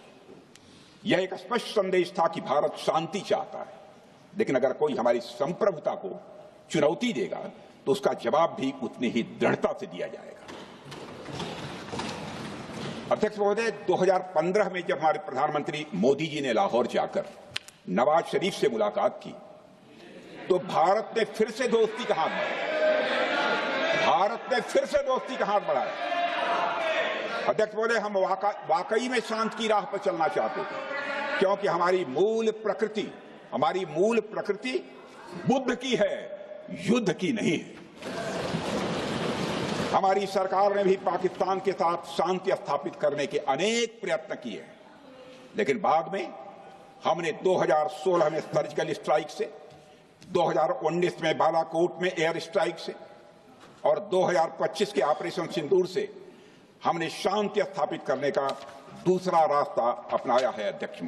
यह एक स्पष्ट संदेश था कि भारत शांति चाहता है, लेकिन अगर कोई हमारी संप्रभुता को चुनौती देगा तो उसका जवाब भी उतनी ही दृढ़ता से दिया जाएगा। अध्यक्ष महोदय, 2015 में जब हमारे प्रधानमंत्री मोदी जी ने लाहौर जाकर नवाज शरीफ से मुलाकात की, तो भारत ने फिर से दोस्ती का हाथ बढ़ाया। अध्यक्ष महोदय, हम वाकई में शांति की राह पर चलना चाहते थे, क्योंकि हमारी मूल प्रकृति बुद्ध की है, युद्ध की नहीं है। हमारी सरकार ने भी पाकिस्तान के साथ शांति स्थापित करने के अनेक प्रयत्न किए हैं, लेकिन बाद में हमने 2016 में सर्जिकल स्ट्राइक से, 2019 में बालाकोट में एयर स्ट्राइक से और 2025 के ऑपरेशन सिंदूर से हमने शांति स्थापित करने का दूसरा रास्ता अपनाया है। अध्यक्ष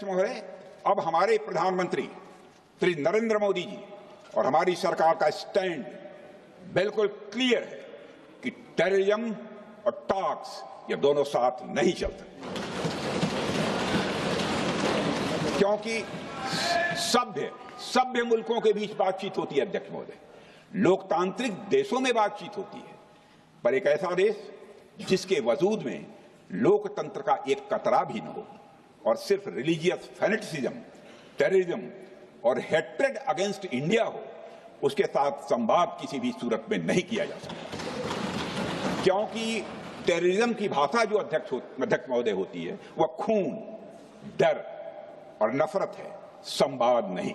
महोदय, अब हमारे प्रधानमंत्री श्री नरेंद्र मोदी जी और हमारी सरकार का स्टैंड बिल्कुल क्लियर है कि टेररिज्म और टॉक्स ये दोनों साथ नहीं चलते, क्योंकि सभ्य मुल्कों के बीच बातचीत होती है। अध्यक्ष महोदय, लोकतांत्रिक देशों में बातचीत होती है, पर एक ऐसा देश जिसके वजूद में लोकतंत्र का एक कतरा भी न हो और सिर्फ रिलीजियस फैनेटिसिज्म, टेररिज्म और हेट्रेड अगेंस्ट इंडिया हो, उसके साथ संवाद किसी भी सूरत में नहीं किया जा सकता। क्योंकि टेररिज्म की भाषा जो अध्यक्ष महोदय होती है, वह खून, डर और नफरत है, संवाद नहीं।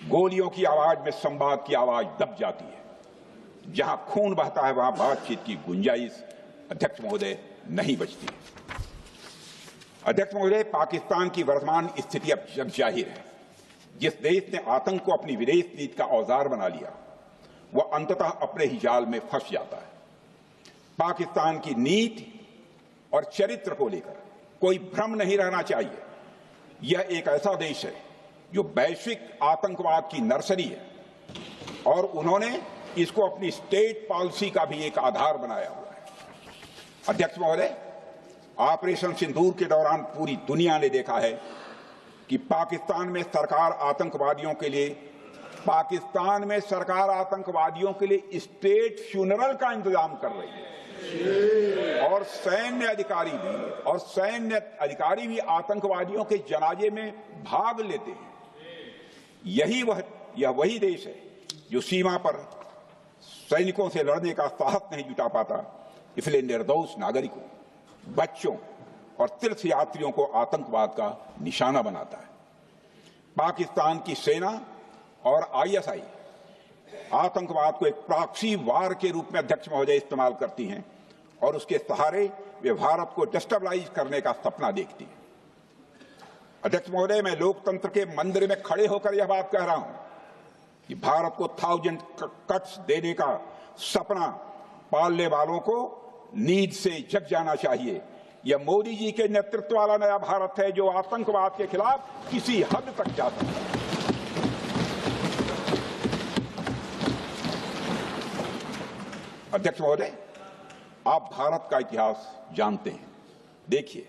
गोलियों की आवाज में संवाद की आवाज दब जाती है। जहां खून बहता है वहां बातचीत की गुंजाइश अध्यक्ष महोदय नहीं बचती। अध्यक्ष महोदय, पाकिस्तान की वर्तमान स्थिति अब जग जाहिर है। जिस देश ने आतंक को अपनी विदेश नीति का औजार बना लिया, वह अंततः अपने ही जाल में फंस जाता है। पाकिस्तान की नीति और चरित्र को लेकर कोई भ्रम नहीं रहना चाहिए। यह एक ऐसा देश है जो वैश्विक आतंकवाद की नर्सरी है और उन्होंने इसको अपनी स्टेट पॉलिसी का भी एक आधार बनाया हुआ है। अध्यक्ष महोदय, ऑपरेशन सिंदूर के दौरान पूरी दुनिया ने देखा है कि पाकिस्तान में सरकार आतंकवादियों के लिए स्टेट फ्यूनरल का इंतजाम कर रही है और सैन्य अधिकारी भी आतंकवादियों के जनाजे में भाग लेते हैं। यह वही देश है जो सीमा पर सैनिकों से लड़ने का साहस नहीं जुटा पाता, इसलिए निर्दोष नागरिकों, बच्चों और तीर्थयात्रियों को आतंकवाद का निशाना बनाता है। पाकिस्तान की सेना और आईएसआई आतंकवाद को एक प्रॉक्सी वार के रूप में अध्यक्ष महोदय इस्तेमाल करती हैं और उसके सहारे वे भारत को डिस्टेबलाइज करने का सपना देखती है। अध्यक्ष महोदय, मैं लोकतंत्र के मंदिर में खड़े होकर यह बात कह रहा हूं कि भारत को 1000 कट्स देने का सपना पालने वालों को नींद से जग जाना चाहिए। यह मोदी जी के नेतृत्व वाला नया भारत है जो आतंकवाद के खिलाफ किसी हद तक जा सकता है। अध्यक्ष महोदय, आप भारत का इतिहास जानते हैं। देखिए,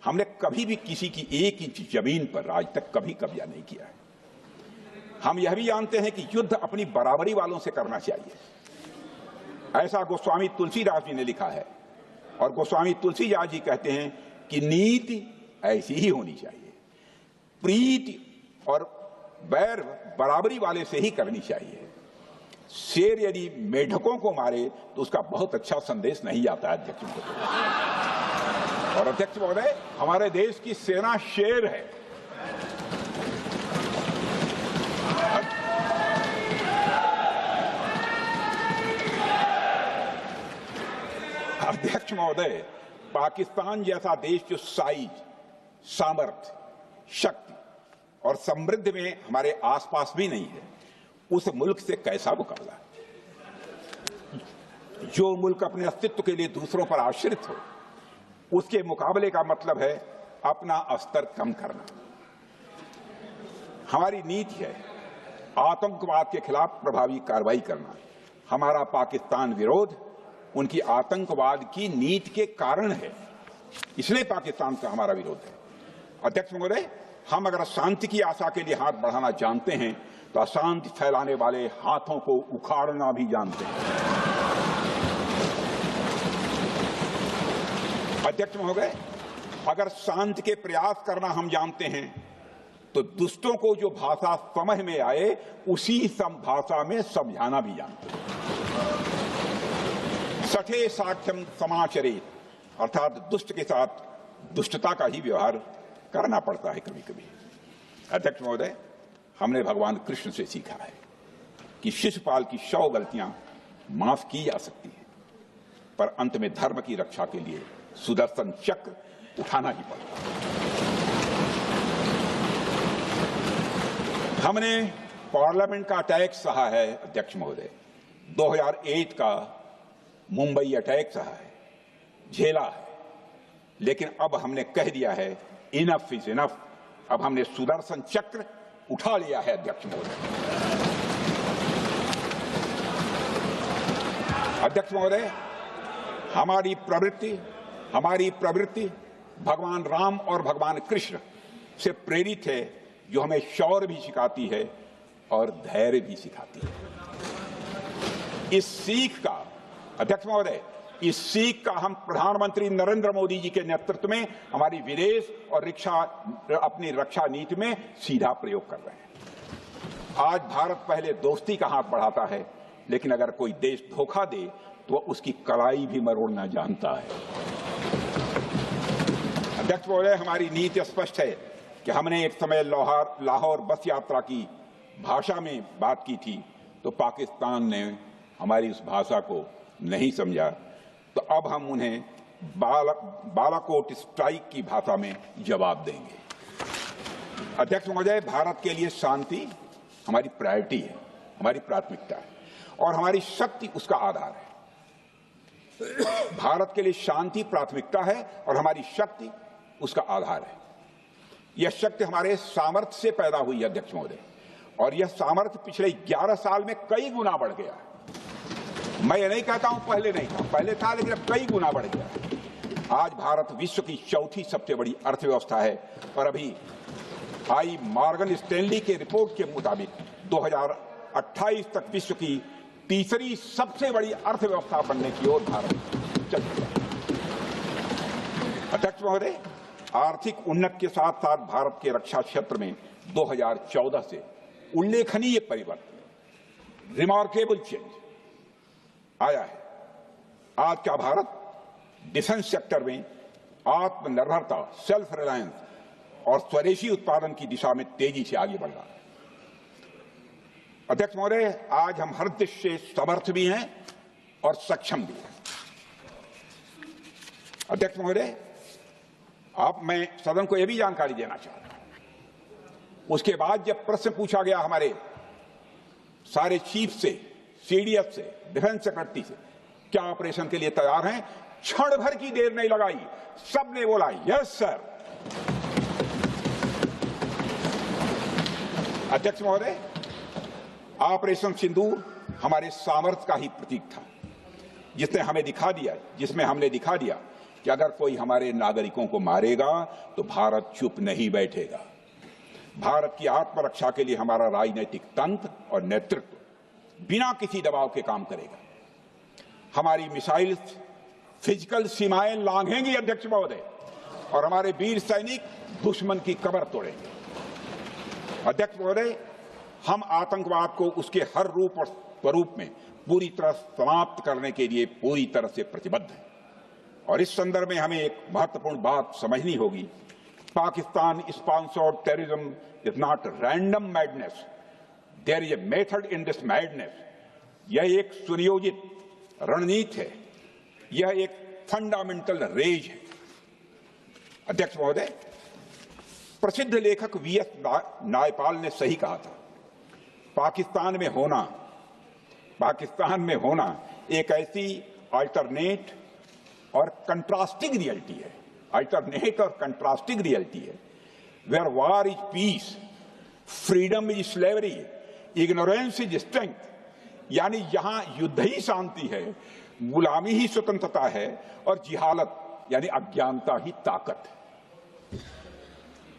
हमने कभी भी किसी की 1 इंच जमीन पर आज तक कभी कब्जा नहीं किया है। हम यह भी जानते हैं कि युद्ध अपनी बराबरी वालों से करना चाहिए। ऐसा गोस्वामी तुलसीदास जी ने लिखा है और गोस्वामी तुलसीदास जी कहते हैं कि नीति ऐसी ही होनी चाहिए, प्रीति और बैर बराबरी वाले से ही करनी चाहिए। शेर यदि मेढकों को मारे तो उसका बहुत अच्छा संदेश नहीं आता है अध्यक्ष महोदय। और अध्यक्ष महोदय, हमारे देश की सेना शेर है। अध्यक्ष महोदय, पाकिस्तान जैसा देश जो साइज, सामर्थ्य, शक्ति और समृद्धि में हमारे आसपास भी नहीं है, उस मुल्क से कैसा मुकाबला? जो मुल्क अपने अस्तित्व के लिए दूसरों पर आश्रित हो, उसके मुकाबले का मतलब है अपना स्तर कम करना। हमारी नीति है आतंकवाद के खिलाफ प्रभावी कार्रवाई करना। हमारा पाकिस्तान विरोध उनकी आतंकवाद की नीति के कारण है, इसलिए पाकिस्तान का हमारा विरोध है। अध्यक्ष महोदय, हम अगर शांति की आशा के लिए हाथ बढ़ाना जानते हैं तो अशांति फैलाने वाले हाथों को उखाड़ना भी जानते हैं। अध्यक्ष महोदय, अगर शांति के प्रयास करना हम जानते हैं तो दुष्टों को जो भाषा समझ में आए उसी भाषा में समझाना भी जानते हैं। सठे साक्ष्यम समाचरे, अर्थात दुष्ट के साथ दुष्टता का ही व्यवहार करना पड़ता है कभी कभी। अध्यक्ष महोदय, हमने भगवान कृष्ण से सीखा है कि शिशुपाल की 100 गलतियां माफ की जा सकती हैं, पर अंत में धर्म की रक्षा के लिए सुदर्शन चक्र उठाना ही पड़ता है। हमने पार्लियामेंट का अटैक सहा है अध्यक्ष महोदय, 2008 का मुंबई अटैक सहा है, झेला है, लेकिन अब हमने कह दिया है इनफ इज इनफ। अब हमने सुदर्शन चक्र उठा लिया है अध्यक्ष महोदय। अध्यक्ष महोदय, हमारी प्रवृत्ति भगवान राम और भगवान कृष्ण से प्रेरित है, जो हमें शौर्य भी सिखाती है और धैर्य भी सिखाती है। इस सीख का अध्यक्ष महोदय, इस सीख का हम प्रधानमंत्री नरेंद्र मोदी जी के नेतृत्व में हमारी विदेश और अपनी रक्षा नीति में सीधा प्रयोग कर रहे हैं। आज भारत पहले दोस्ती का हाथ बढ़ाता है, लेकिन अगर कोई देश धोखा दे तो उसकी कलाई भी मरोड़ना जानता है। अध्यक्ष महोदय, हमारी नीति स्पष्ट है कि हमने एक समय लाहौर बस यात्रा की भाषा में बात की थी, तो पाकिस्तान ने हमारी उस भाषा को नहीं समझा, तो अब हम उन्हें बालाकोट स्ट्राइक की भाषा में जवाब देंगे। अध्यक्ष महोदय, भारत के लिए शांति हमारी प्रायोरिटी है, हमारी प्राथमिकता है और हमारी शक्ति उसका आधार है। भारत के लिए शांति प्राथमिकता है और हमारी शक्ति उसका आधार है। यह शक्ति हमारे सामर्थ्य से पैदा हुई है अध्यक्ष महोदय, और यह सामर्थ्य पिछले 11 साल में कई गुना बढ़ गया है। मैं ये नहीं कहता हूं पहले नहीं था, पहले था, लेकिन अब कई गुना बढ़ गया। आज भारत विश्व की चौथी सबसे बड़ी अर्थव्यवस्था है और अभी आई मॉर्गन स्टैनली के रिपोर्ट के मुताबिक 2028 तक विश्व की तीसरी सबसे बड़ी अर्थव्यवस्था बनने की ओर भारत चल रहा है। अध्यक्ष महोदय, आर्थिक उन्नति के साथ साथ भारत के रक्षा क्षेत्र में 2014 से उल्लेखनीय परिवर्तन, रिमार्केबल चेंज आया है। आज का भारत डिफेंस सेक्टर में आत्मनिर्भरता, सेल्फ रिलायंस और स्वदेशी उत्पादन की दिशा में तेजी से आगे बढ़ रहा है। अध्यक्ष महोदय, आज हम हर दृष्टि से समर्थ भी हैं और सक्षम भी हैं। अध्यक्ष महोदय, मैं सदन को यह भी जानकारी देना चाहता हूं, उसके बाद जब प्रश्न पूछा गया हमारे सारे चीफ से, सीडीएफ से, डिफेंस सेक्रेटरी से, क्या ऑपरेशन के लिए तैयार हैं, क्षण भर की देर नहीं लगाई, सबने बोला यस सर। अध्यक्ष महोदय, ऑपरेशन सिंदूर हमारे सामर्थ्य का ही प्रतीक था, जिसमें हमने दिखा दिया कि अगर कोई हमारे नागरिकों को मारेगा तो भारत चुप नहीं बैठेगा। भारत की आत्मरक्षा के लिए हमारा राजनीतिक तंत्र और नेतृत्व बिना किसी दबाव के काम करेगा। हमारी मिसाइल फिजिकल सीमाएं लांघेंगी अध्यक्ष महोदय, और हमारे वीर सैनिक दुश्मन की कमर तोड़ेंगे। अध्यक्ष महोदय, हम आतंकवाद को उसके हर रूप और स्वरूप में पूरी तरह समाप्त करने के लिए पूरी तरह से प्रतिबद्ध हैं, और इस संदर्भ में हमें एक महत्वपूर्ण बात समझनी होगी। Pakistan sponsored terrorism is not random madness, there is a method in this madness. यह एक सुनियोजित रणनीति है, यह एक फंडामेंटल रेज है। अध्यक्ष महोदय, प्रसिद्ध लेखक वीएस नायपाल ने सही कहा था, पाकिस्तान में होना एक ऐसी अल्टरनेट और कंट्रास्टिंग रियलिटी है, where war is peace, freedom is slavery, ignorance is strength, यानी यहां युद्ध ही शांति है, गुलामी ही स्वतंत्रता है और जिहालत यानी अज्ञानता ही ताकत है।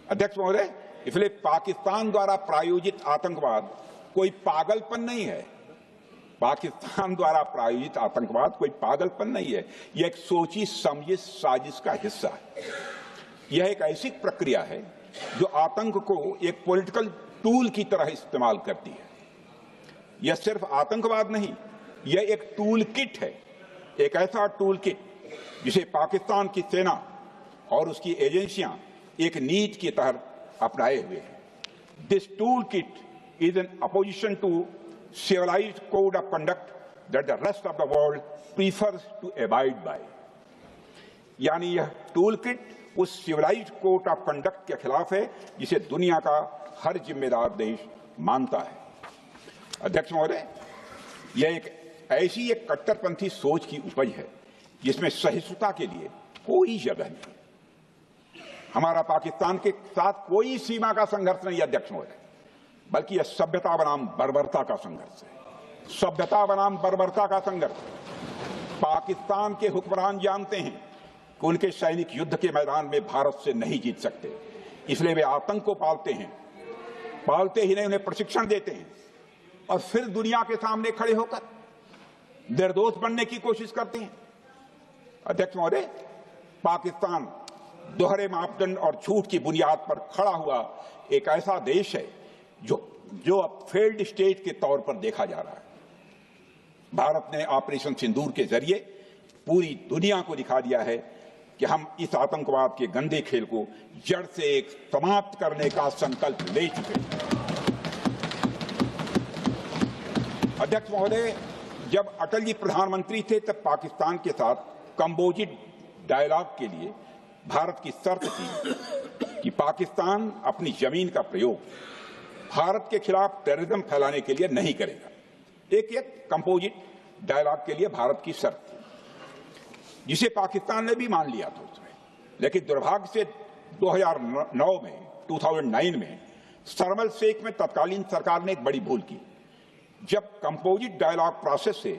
अध्यक्ष महोदय, इसलिए पाकिस्तान द्वारा प्रायोजित आतंकवाद कोई पागलपन नहीं है। पाकिस्तान द्वारा प्रायोजित आतंकवाद कोई पागलपन नहीं है, यह एक सोची समझी साजिश का हिस्सा है। यह एक ऐसी प्रक्रिया है जो आतंक को एक पॉलिटिकल टूल की तरह इस्तेमाल करती है। यह सिर्फ आतंकवाद नहीं, यह एक टूल किट है, एक ऐसा टूल किट जिसे पाकिस्तान की सेना और उसकी एजेंसियां एक नीति की तरह अपनाए हुए हैं। This tool kit is an opposition to civilized code of conduct that the rest of the world prefers to abide by। यानी यह टूल किट उस सिविलाइज्ड कोड ऑफ कंडक्ट के खिलाफ है जिसे दुनिया का हर जिम्मेदार देश मानता है। अध्यक्ष महोदय, यह एक कट्टरपंथी सोच की उपज है जिसमें सहिष्णुता के लिए कोई जगह नहीं। हमारा पाकिस्तान के साथ कोई सीमा का संघर्ष नहीं है अध्यक्ष महोदय, बल्कि यह सभ्यता बनाम बर्बरता का संघर्ष है। सभ्यता बनाम बर्बरता का संघर्ष। पाकिस्तान के हुक्मरान जानते हैं कि उनके सैनिक युद्ध के मैदान में भारत से नहीं जीत सकते, इसलिए वे आतंक को पालते हैं, पालते ही नहीं उन्हें प्रशिक्षण देते हैं और फिर दुनिया के सामने खड़े होकर निर्दोष बनने की कोशिश करते हैं। अध्यक्ष महोदय, पाकिस्तान दोहरे मापदंड और झूठ की बुनियाद पर खड़ा हुआ एक ऐसा देश है जो अब फेल्ड स्टेट के तौर पर देखा जा रहा है। भारत ने ऑपरेशन सिंदूर के जरिए पूरी दुनिया को दिखा दिया है कि हम इस आतंकवाद के गंदे खेल को जड़ से समाप्त करने का संकल्प ले चुके हैं। अध्यक्ष महोदय, जब अटल जी प्रधानमंत्री थे तब पाकिस्तान के साथ कंबोजिट डायलॉग के लिए भारत की शर्त थी कि पाकिस्तान अपनी जमीन का प्रयोग भारत के खिलाफ टेररिज्म फैलाने के लिए नहीं करेगा। एक कंपोजिट डायलॉग के लिए भारत की शर्त थी, जिसे पाकिस्तान ने भी मान लिया था उसमें। लेकिन दुर्भाग्य से 2009 में शर्म शेख में तत्कालीन सरकार ने एक बड़ी भूल की, जब कंपोजिट डायलॉग प्रोसेस से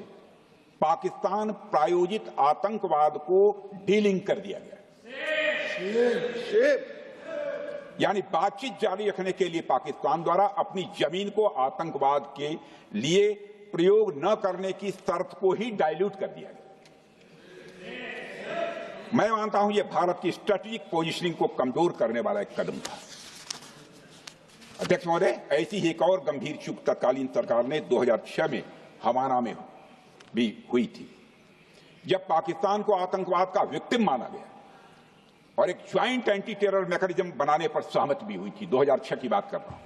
पाकिस्तान प्रायोजित आतंकवाद को डीलिंक कर दिया गया। यानी बातचीत जारी रखने के लिए पाकिस्तान द्वारा अपनी जमीन को आतंकवाद के लिए प्रयोग न करने की शर्त को ही डाइल्यूट कर दिया गया। मैं मानता हूं यह भारत की स्ट्रेटेजिक पोजीशनिंग को कमजोर करने वाला एक कदम था। अध्यक्ष महोदय, ऐसी ही एक और गंभीर चूक तत्कालीन सरकार ने 2006 में हवाना में भी हुई थी, जब पाकिस्तान को आतंकवाद का विक्टिम माना गया और एक ज्वाइंट एंटी टेरर मैकेनिज्म बनाने पर सहमति भी हुई थी। 2006 की बात कर रहा हूं।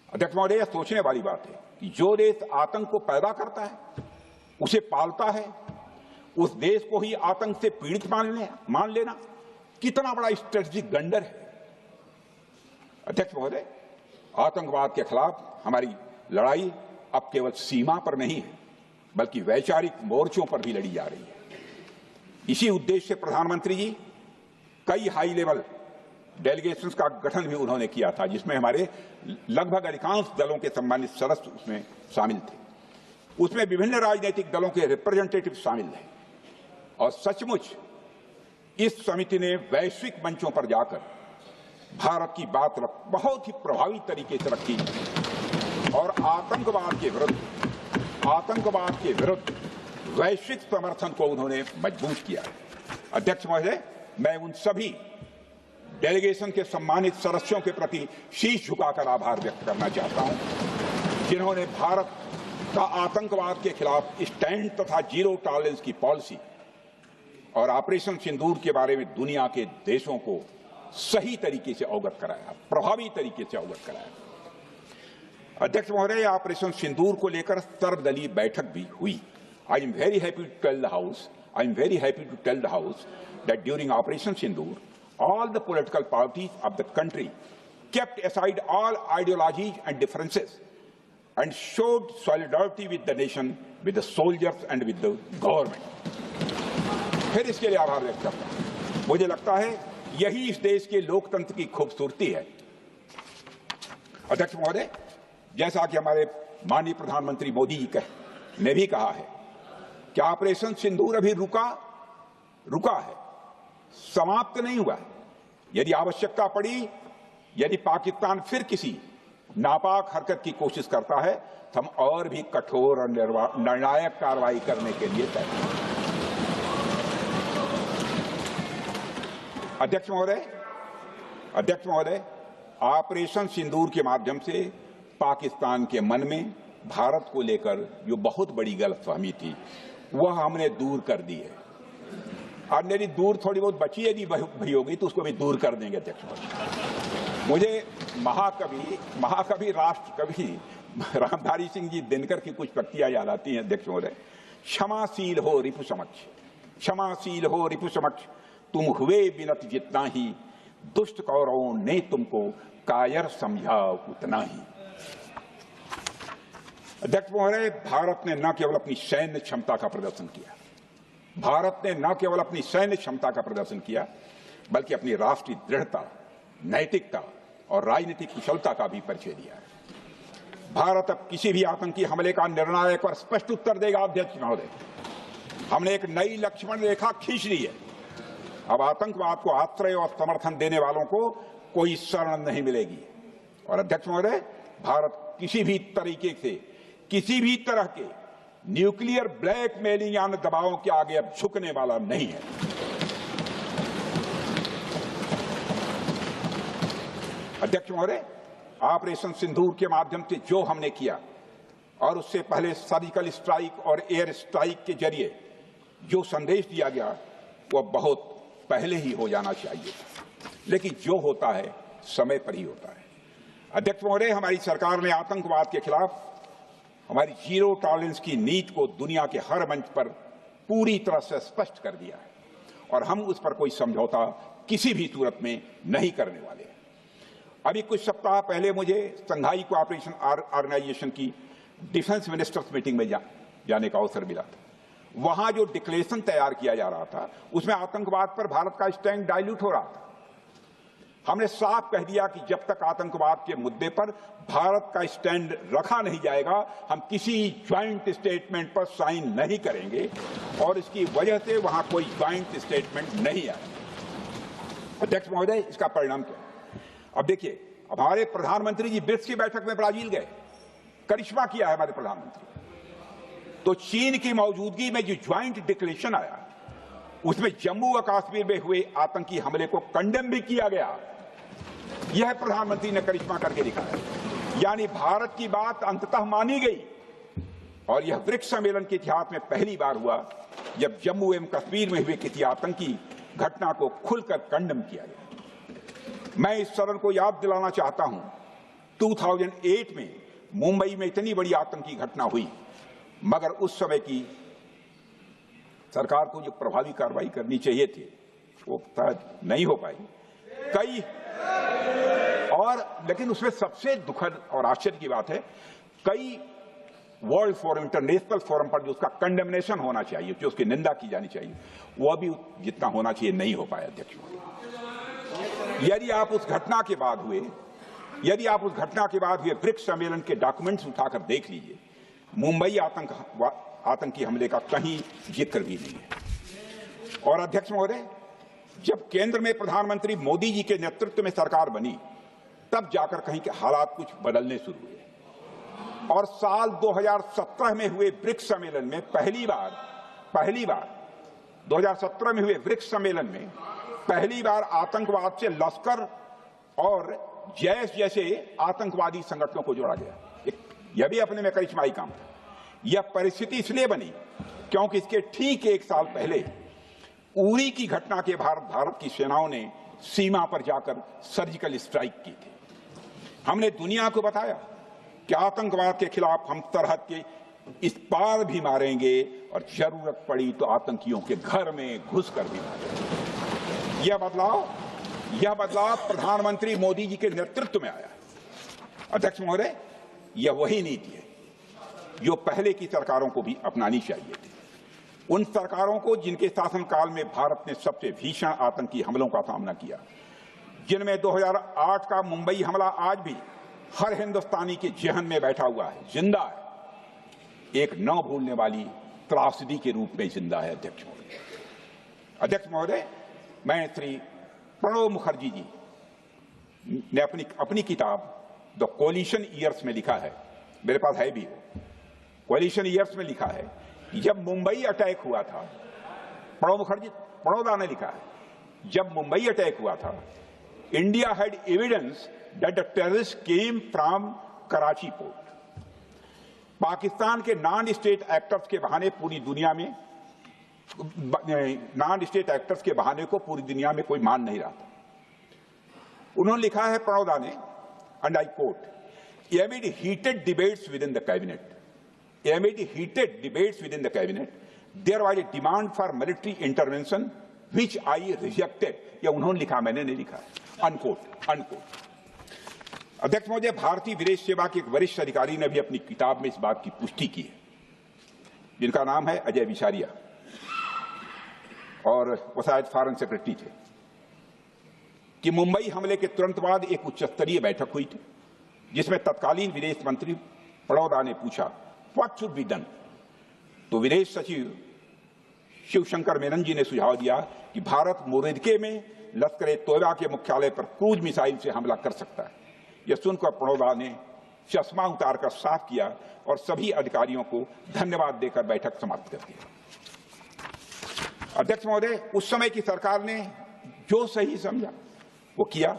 अध्यक्ष महोदय, यह सोचने वाली बात है कि जो देश आतंक को पैदा करता है, उसे पालता है, उस देश को ही आतंक से पीड़ित मान लेना कितना बड़ा स्ट्रेटेजिक ब्लंडर है। अध्यक्ष महोदय, आतंकवाद के खिलाफ हमारी लड़ाई अब केवल सीमा पर नहीं है, बल्कि वैचारिक मोर्चों पर भी लड़ी जा रही है। इसी उद्देश्य से प्रधानमंत्री जी कई हाई लेवल डेलीगेशंस का गठन भी उन्होंने किया था, जिसमें हमारे लगभग अधिकांश दलों के सम्मानित सदस्य उसमें शामिल थे। उसमें विभिन्न राजनीतिक दलों के रिप्रेजेंटेटिव शामिल थे और सचमुच इस समिति ने वैश्विक मंचों पर जाकर भारत की बात बहुत ही प्रभावी तरीके से रखी और आतंकवाद के विरुद्ध वैश्विक समर्थन को उन्होंने मजबूत किया। अध्यक्ष महोदय, मैं उन सभी डेलीगेशन के सम्मानित सदस्यों के प्रति शीश झुकाकर आभार व्यक्त करना चाहता हूं, जिन्होंने भारत का आतंकवाद के खिलाफ स्टैंड तथा जीरो टॉलरेंस की पॉलिसी और ऑपरेशन सिंदूर के बारे में दुनिया के देशों को सही तरीके से अवगत कराया, प्रभावी तरीके से अवगत कराया। अध्यक्ष महोदय, ऑपरेशन सिंदूर को लेकर सर्वदलीय बैठक भी हुई। I am very happy to tell the house I am very happy to tell the House that during Operation Sindoor, all the political parties of the country kept aside all ideologies and differences and showed solidarity with the nation, with the soldiers and with the government. फिर इसके लिए आभार व्यक्त करता हूं। मुझे लगता है यही इस देश के लोकतंत्र की खूबसूरती है। अध्यक्ष महोदय, जैसा कि हमारे माननीय प्रधानमंत्री मोदी जी ने भी कहा है कि ऑपरेशन सिंदूर अभी रुका है, समाप्त नहीं हुआ है। यदि आवश्यकता पड़ी, यदि पाकिस्तान फिर किसी नापाक हरकत की कोशिश करता है तो हम और भी कठोर और निर्णायक कार्रवाई करने के लिए तैयार हैं। अध्यक्ष महोदय, ऑपरेशन सिंदूर के माध्यम से पाकिस्तान के मन में भारत को लेकर जो बहुत बड़ी गलतफहमी थी वह हमने दूर कर दी है। और मेरी दूर थोड़ी बहुत बची यदि भई होगी तो उसको भी दूर कर देंगे। अध्यक्ष महोदय, मुझे महाकवि राष्ट्रकवि रामधारी सिंह जी दिनकर की कुछ पंक्तियां याद आती हैं। अध्यक्ष महोदय, क्षमाशील हो रिपु समक्ष, तुम हुए विनत जितना ही, दुष्ट कौरवों ने तुमको कायर समझा उतना ही। अध्यक्ष महोदय, भारत ने न केवल अपनी सैन्य क्षमता का प्रदर्शन किया, बल्कि अपनी राष्ट्रीय दृढ़ता, नैतिकता और राजनीतिक कुशलता का भी परिचय दिया है। भारत अब किसी भी आतंकी हमले का निर्णायक और स्पष्ट उत्तर देगा। अध्यक्ष महोदय, हमने एक नई लक्ष्मण रेखा खींच ली है। अब आतंकवाद को आश्रय और समर्थन देने वालों को कोई शरण नहीं मिलेगी। और अध्यक्ष महोदय, भारत किसी भी तरीके से किसी भी तरह के न्यूक्लियर ब्लैकमेलिंग या दबावों के आगे अब झुकने वाला नहीं है। अध्यक्ष महोदय, ऑपरेशन सिंदूर के माध्यम से जो हमने किया और उससे पहले सर्जिकल स्ट्राइक और एयर स्ट्राइक के जरिए जो संदेश दिया गया वह बहुत पहले ही हो जाना चाहिए, लेकिन जो होता है समय पर ही होता है। अध्यक्ष महोदय, हमारी सरकार ने आतंकवाद के खिलाफ हमारी जीरो टॉलरेंस की नीति को दुनिया के हर मंच पर पूरी तरह से स्पष्ट कर दिया है और हम उस पर कोई समझौता किसी भी सूरत में नहीं करने वाले हैं। अभी कुछ सप्ताह पहले मुझे शंघाई कोऑपरेशन ऑर्गेनाइजेशन की डिफेंस मिनिस्टर्स मीटिंग में जाने का अवसर मिला था। वहां जो डिक्लेरेशन तैयार किया जा रहा था उसमें आतंकवाद पर भारत का स्टैंड डाइल्यूट हो रहा था। हमने साफ कह दिया कि जब तक आतंकवाद के मुद्दे पर भारत का स्टैंड रखा नहीं जाएगा, हम किसी ज्वाइंट स्टेटमेंट पर साइन नहीं करेंगे और इसकी वजह से वहां कोई ज्वाइंट स्टेटमेंट नहीं आया। अध्यक्ष महोदय, इसका परिणाम क्या? अब देखिए, हमारे प्रधानमंत्री जी ब्रिक्स की बैठक में ब्राजील गए, करिश्मा किया है हमारे प्रधानमंत्री। तो चीन की मौजूदगी में जो ज्वाइंट डिक्लेरेशन आया उसमें जम्मू व कश्मीर में हुए आतंकी हमले को कंडेम भी किया गया। यह प्रधानमंत्री ने करिश्मा करके दिखाया। यानी भारत की बात अंततः मानी गई और यह ब्रिक्स सम्मेलन के इतिहास में पहली बार हुआ जब जम्मू एवं कश्मीर में हुए किसी आतंकी घटना को खुलकर कंडेम किया गया। मैं इस सदन को याद दिलाना चाहता हूं, 2008 में मुंबई में इतनी बड़ी आतंकी घटना हुई, मगर उस समय की सरकार को जो प्रभावी कार्रवाई करनी चाहिए थी वो नहीं हो पाई। लेकिन उसमें सबसे दुखद और आश्चर्य की बात है, कई वर्ल्ड फोरम, इंटरनेशनल फोरम पर जो उसका कंडेमनेशन होना चाहिए, जो उसकी निंदा की जानी चाहिए, वह भी जितना होना चाहिए नहीं हो पाया। अध्यक्ष, यदि आप उस घटना के बाद हुए ब्रिक्स सम्मेलन के डॉक्यूमेंट्स उठाकर देख लीजिए, मुंबई आतंकी हमले का कहीं जिक्र भी नहीं है। और अध्यक्ष महोदय, जब केंद्र में प्रधानमंत्री मोदी जी के नेतृत्व में सरकार बनी तब जाकर कहीं के हालात कुछ बदलने शुरू हुए और साल 2017 में हुए ब्रिक्स सम्मेलन में पहली बार 2017 में हुए ब्रिक्स सम्मेलन में पहली बार आतंकवाद से लश्कर और जैश जैसे आतंकवादी संगठनों को जोड़ा गया। यह भी अपने में करिश्माई काम था। यह परिस्थिति इसलिए बनी क्योंकि इसके ठीक एक साल पहले उरी की घटना के भारत की सेनाओं ने सीमा पर जाकर सर्जिकल स्ट्राइक की थी। हमने दुनिया को बताया कि आतंकवाद के खिलाफ हम सरहद के इस पार भी मारेंगे और जरूरत पड़ी तो आतंकियों के घर में घुसकर भी मारेंगे। यह बदलाव प्रधानमंत्री मोदी जी के नेतृत्व में आया। अध्यक्ष महोदय, यह वही नीति है जो पहले की सरकारों को भी अपनानी चाहिए थी। उन सरकारों को जिनके शासनकाल में भारत ने सबसे भीषण आतंकी हमलों का सामना किया, जिनमें 2008 का मुंबई हमला आज भी हर हिंदुस्तानी के जहन में बैठा हुआ है, जिंदा है, एक न भूलने वाली त्रासदी के रूप में जिंदा है। अध्यक्ष महोदय, मैं श्री प्रणब मुखर्जी जी ने अपनी किताब द कोलिशन ईयर्स में लिखा है, मेरे पास है भी, कोलिशन ईयर्स में लिखा है, जब मुंबई अटैक हुआ था, प्रणोदा ने लिखा है, जब मुंबई अटैक हुआ था, India had evidence that the terrorist came from Karachi port. Pakistan के नॉन स्टेट एक्टर्स के बहाने पूरी दुनिया में, नॉन स्टेट एक्टर्स के बहाने को पूरी दुनिया में कोई मान नहीं रहा था। उन्होंने लिखा है प्रणोदा ने, and I quote, amid heated debates within the cabinet, there was a demand for military intervention which I rejected. यह उन्होंने लिखा, मैंने नहीं लिखा, अनकोट। अध्यक्ष महोदय, भारतीय विदेश सेवा के एक वरिष्ठ अधिकारी ने भी अपनी किताब में इस बात की पुष्टि की है, जिनका नाम है अजय विसारिया, और वो शायद फॉरेन सेक्रेटरी थे, कि मुंबई हमले के तुरंत बाद एक उच्च स्तरीय बैठक हुई थी, जिसमें तत्कालीन विदेश मंत्री प्रणोदा ने पूछा, व्हाट शुड बी डन? तो विदेश सचिव शिवशंकर मेनन जी ने सुझाव दिया कि भारत मोरदके में लश्कर-ए-तोयबा के मुख्यालय पर क्रूज मिसाइल से हमला कर सकता है। यह सुनकर प्रणोदा ने चश्मा उतारकर साफ किया और सभी अधिकारियों को धन्यवाद देकर बैठक समाप्त कर दी। अध्यक्ष महोदय, उस समय की सरकार ने जो सही समझा वो किया,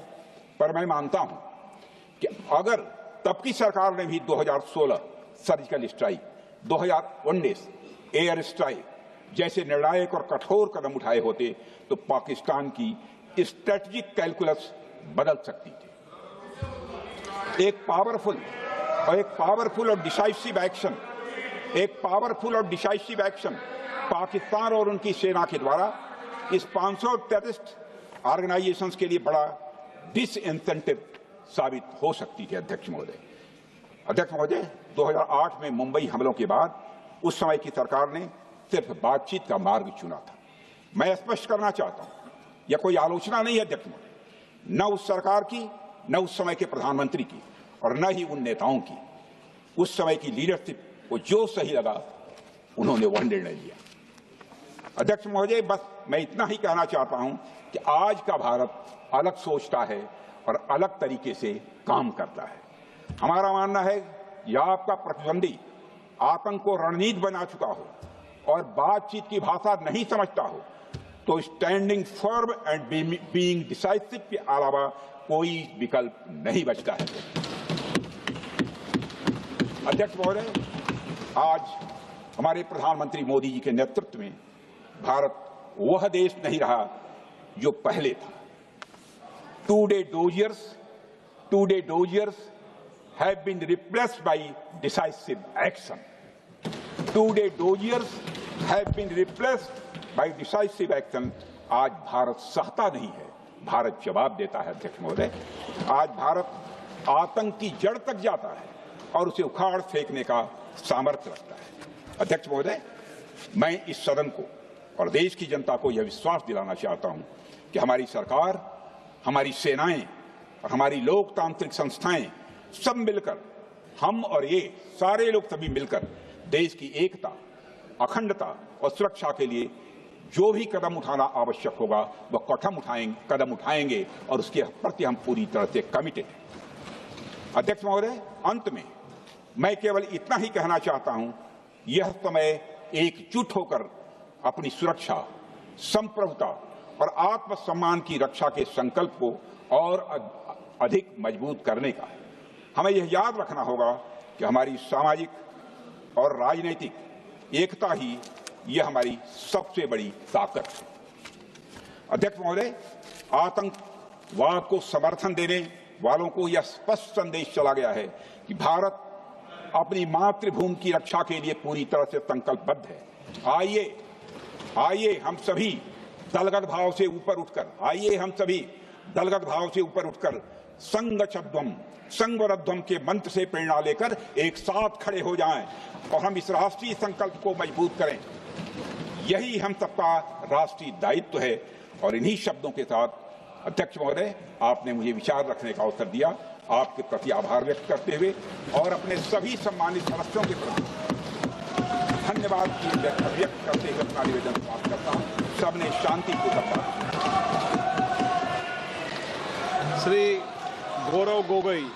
पर मैं मानता हूं कि अगर तब की सरकार ने भी 2016 सर्जिकल स्ट्राइक, 2019 एयर स्ट्राइक जैसे निर्णायक और कठोर कदम उठाए होते तो पाकिस्तान की स्ट्रेटेजिक कैलकुलस बदल सकती थी। एक पावरफुल और डिसाइसिव एक्शन पाकिस्तान और उनकी सेना के द्वारा इस 500 टेररिस्ट ऑर्गेनाइजेशंस के लिए बड़ा डिसइंसेंटिव साबित हो सकती है। अध्यक्ष महोदय, 2008 में मुंबई हमलों के बाद उस समय की सरकार ने सिर्फ बातचीत का मार्ग चुना था। मैं स्पष्ट करना चाहता हूं, यह कोई आलोचना नहीं है अध्यक्ष महोदय, न उस सरकार की, न उस समय के प्रधानमंत्री की, और न ही उन नेताओं की। उस समय की लीडरशिप को जो सही लगा उन्होंने वह निर्णय लिया। अध्यक्ष महोदय, बस मैं इतना ही कहना चाहता हूं कि आज का भारत अलग सोचता है और अलग तरीके से काम करता है। हमारा मानना है यह आपका प्रतिद्वंदी आतंक को रणनीति बना चुका हो और बातचीत की भाषा नहीं समझता हो तो standing firm and being decisive के अलावा कोई विकल्प नहीं बचता है। अध्यक्ष महोदय, आज हमारे प्रधानमंत्री मोदी जी के नेतृत्व में भारत वह देश नहीं रहा जो पहले था। Two-day doziers have been replaced by decisive action. Two-day doziers have been replaced by decisive action. आज भारत सहता नहीं है, भारत जवाब देता है। अध्यक्ष महोदय, आज भारत आतंक की जड़ तक जाता है और उसे उखाड़ फेंकने का सामर्थ्य रखता है। अध्यक्ष महोदय, मैं इस सदन को और देश की जनता को यह विश्वास दिलाना चाहता हूं कि हमारी सरकार, हमारी सेनाएं और हमारी लोकतांत्रिक संस्थाएं सब मिलकर, हम और ये सारे लोग सभी मिलकर देश की एकता, अखंडता और सुरक्षा के लिए जो भी कदम उठाना आवश्यक होगा वह कदम उठाएंगे और उसके प्रति हम पूरी तरह से कमिटेड हैं। अध्यक्ष महोदय, अंत में मैं केवल इतना ही कहना चाहता हूं, यह समय एकजुट होकर अपनी सुरक्षा, संप्रभुता और आत्मसम्मान की रक्षा के संकल्प को और अधिक मजबूत करने का है। हमें यह याद रखना होगा कि हमारी सामाजिक और राजनीतिक एकता ही यह हमारी सबसे बड़ी ताकत है। अध्यक्ष महोदय, आतंकवाद को समर्थन देने वालों को यह स्पष्ट संदेश चला गया है कि भारत अपनी मातृभूमि की रक्षा के लिए पूरी तरह से संकल्पबद्ध है। आइए हम सभी दलगत भाव से ऊपर उठकर संगवरध्वम के मंत्र से प्रेरणा लेकर एक साथ खड़े हो जाएं और हम इस राष्ट्रीय संकल्प को मजबूत करें। यही हम सबका राष्ट्रीय दायित्व है। और इन्हीं शब्दों के साथ अध्यक्ष महोदय, आपने मुझे विचार रखने का अवसर दिया। आपके प्रति आभार व्यक्त करते हुए और अपने सभी सम्मानित सदस्यों के प्रति धन्यवाद व्यक्त करते हुए अपना निवेदन समाप्त करता हूं। सबने शांतिपूर्वक श्री गौरव गोगोई।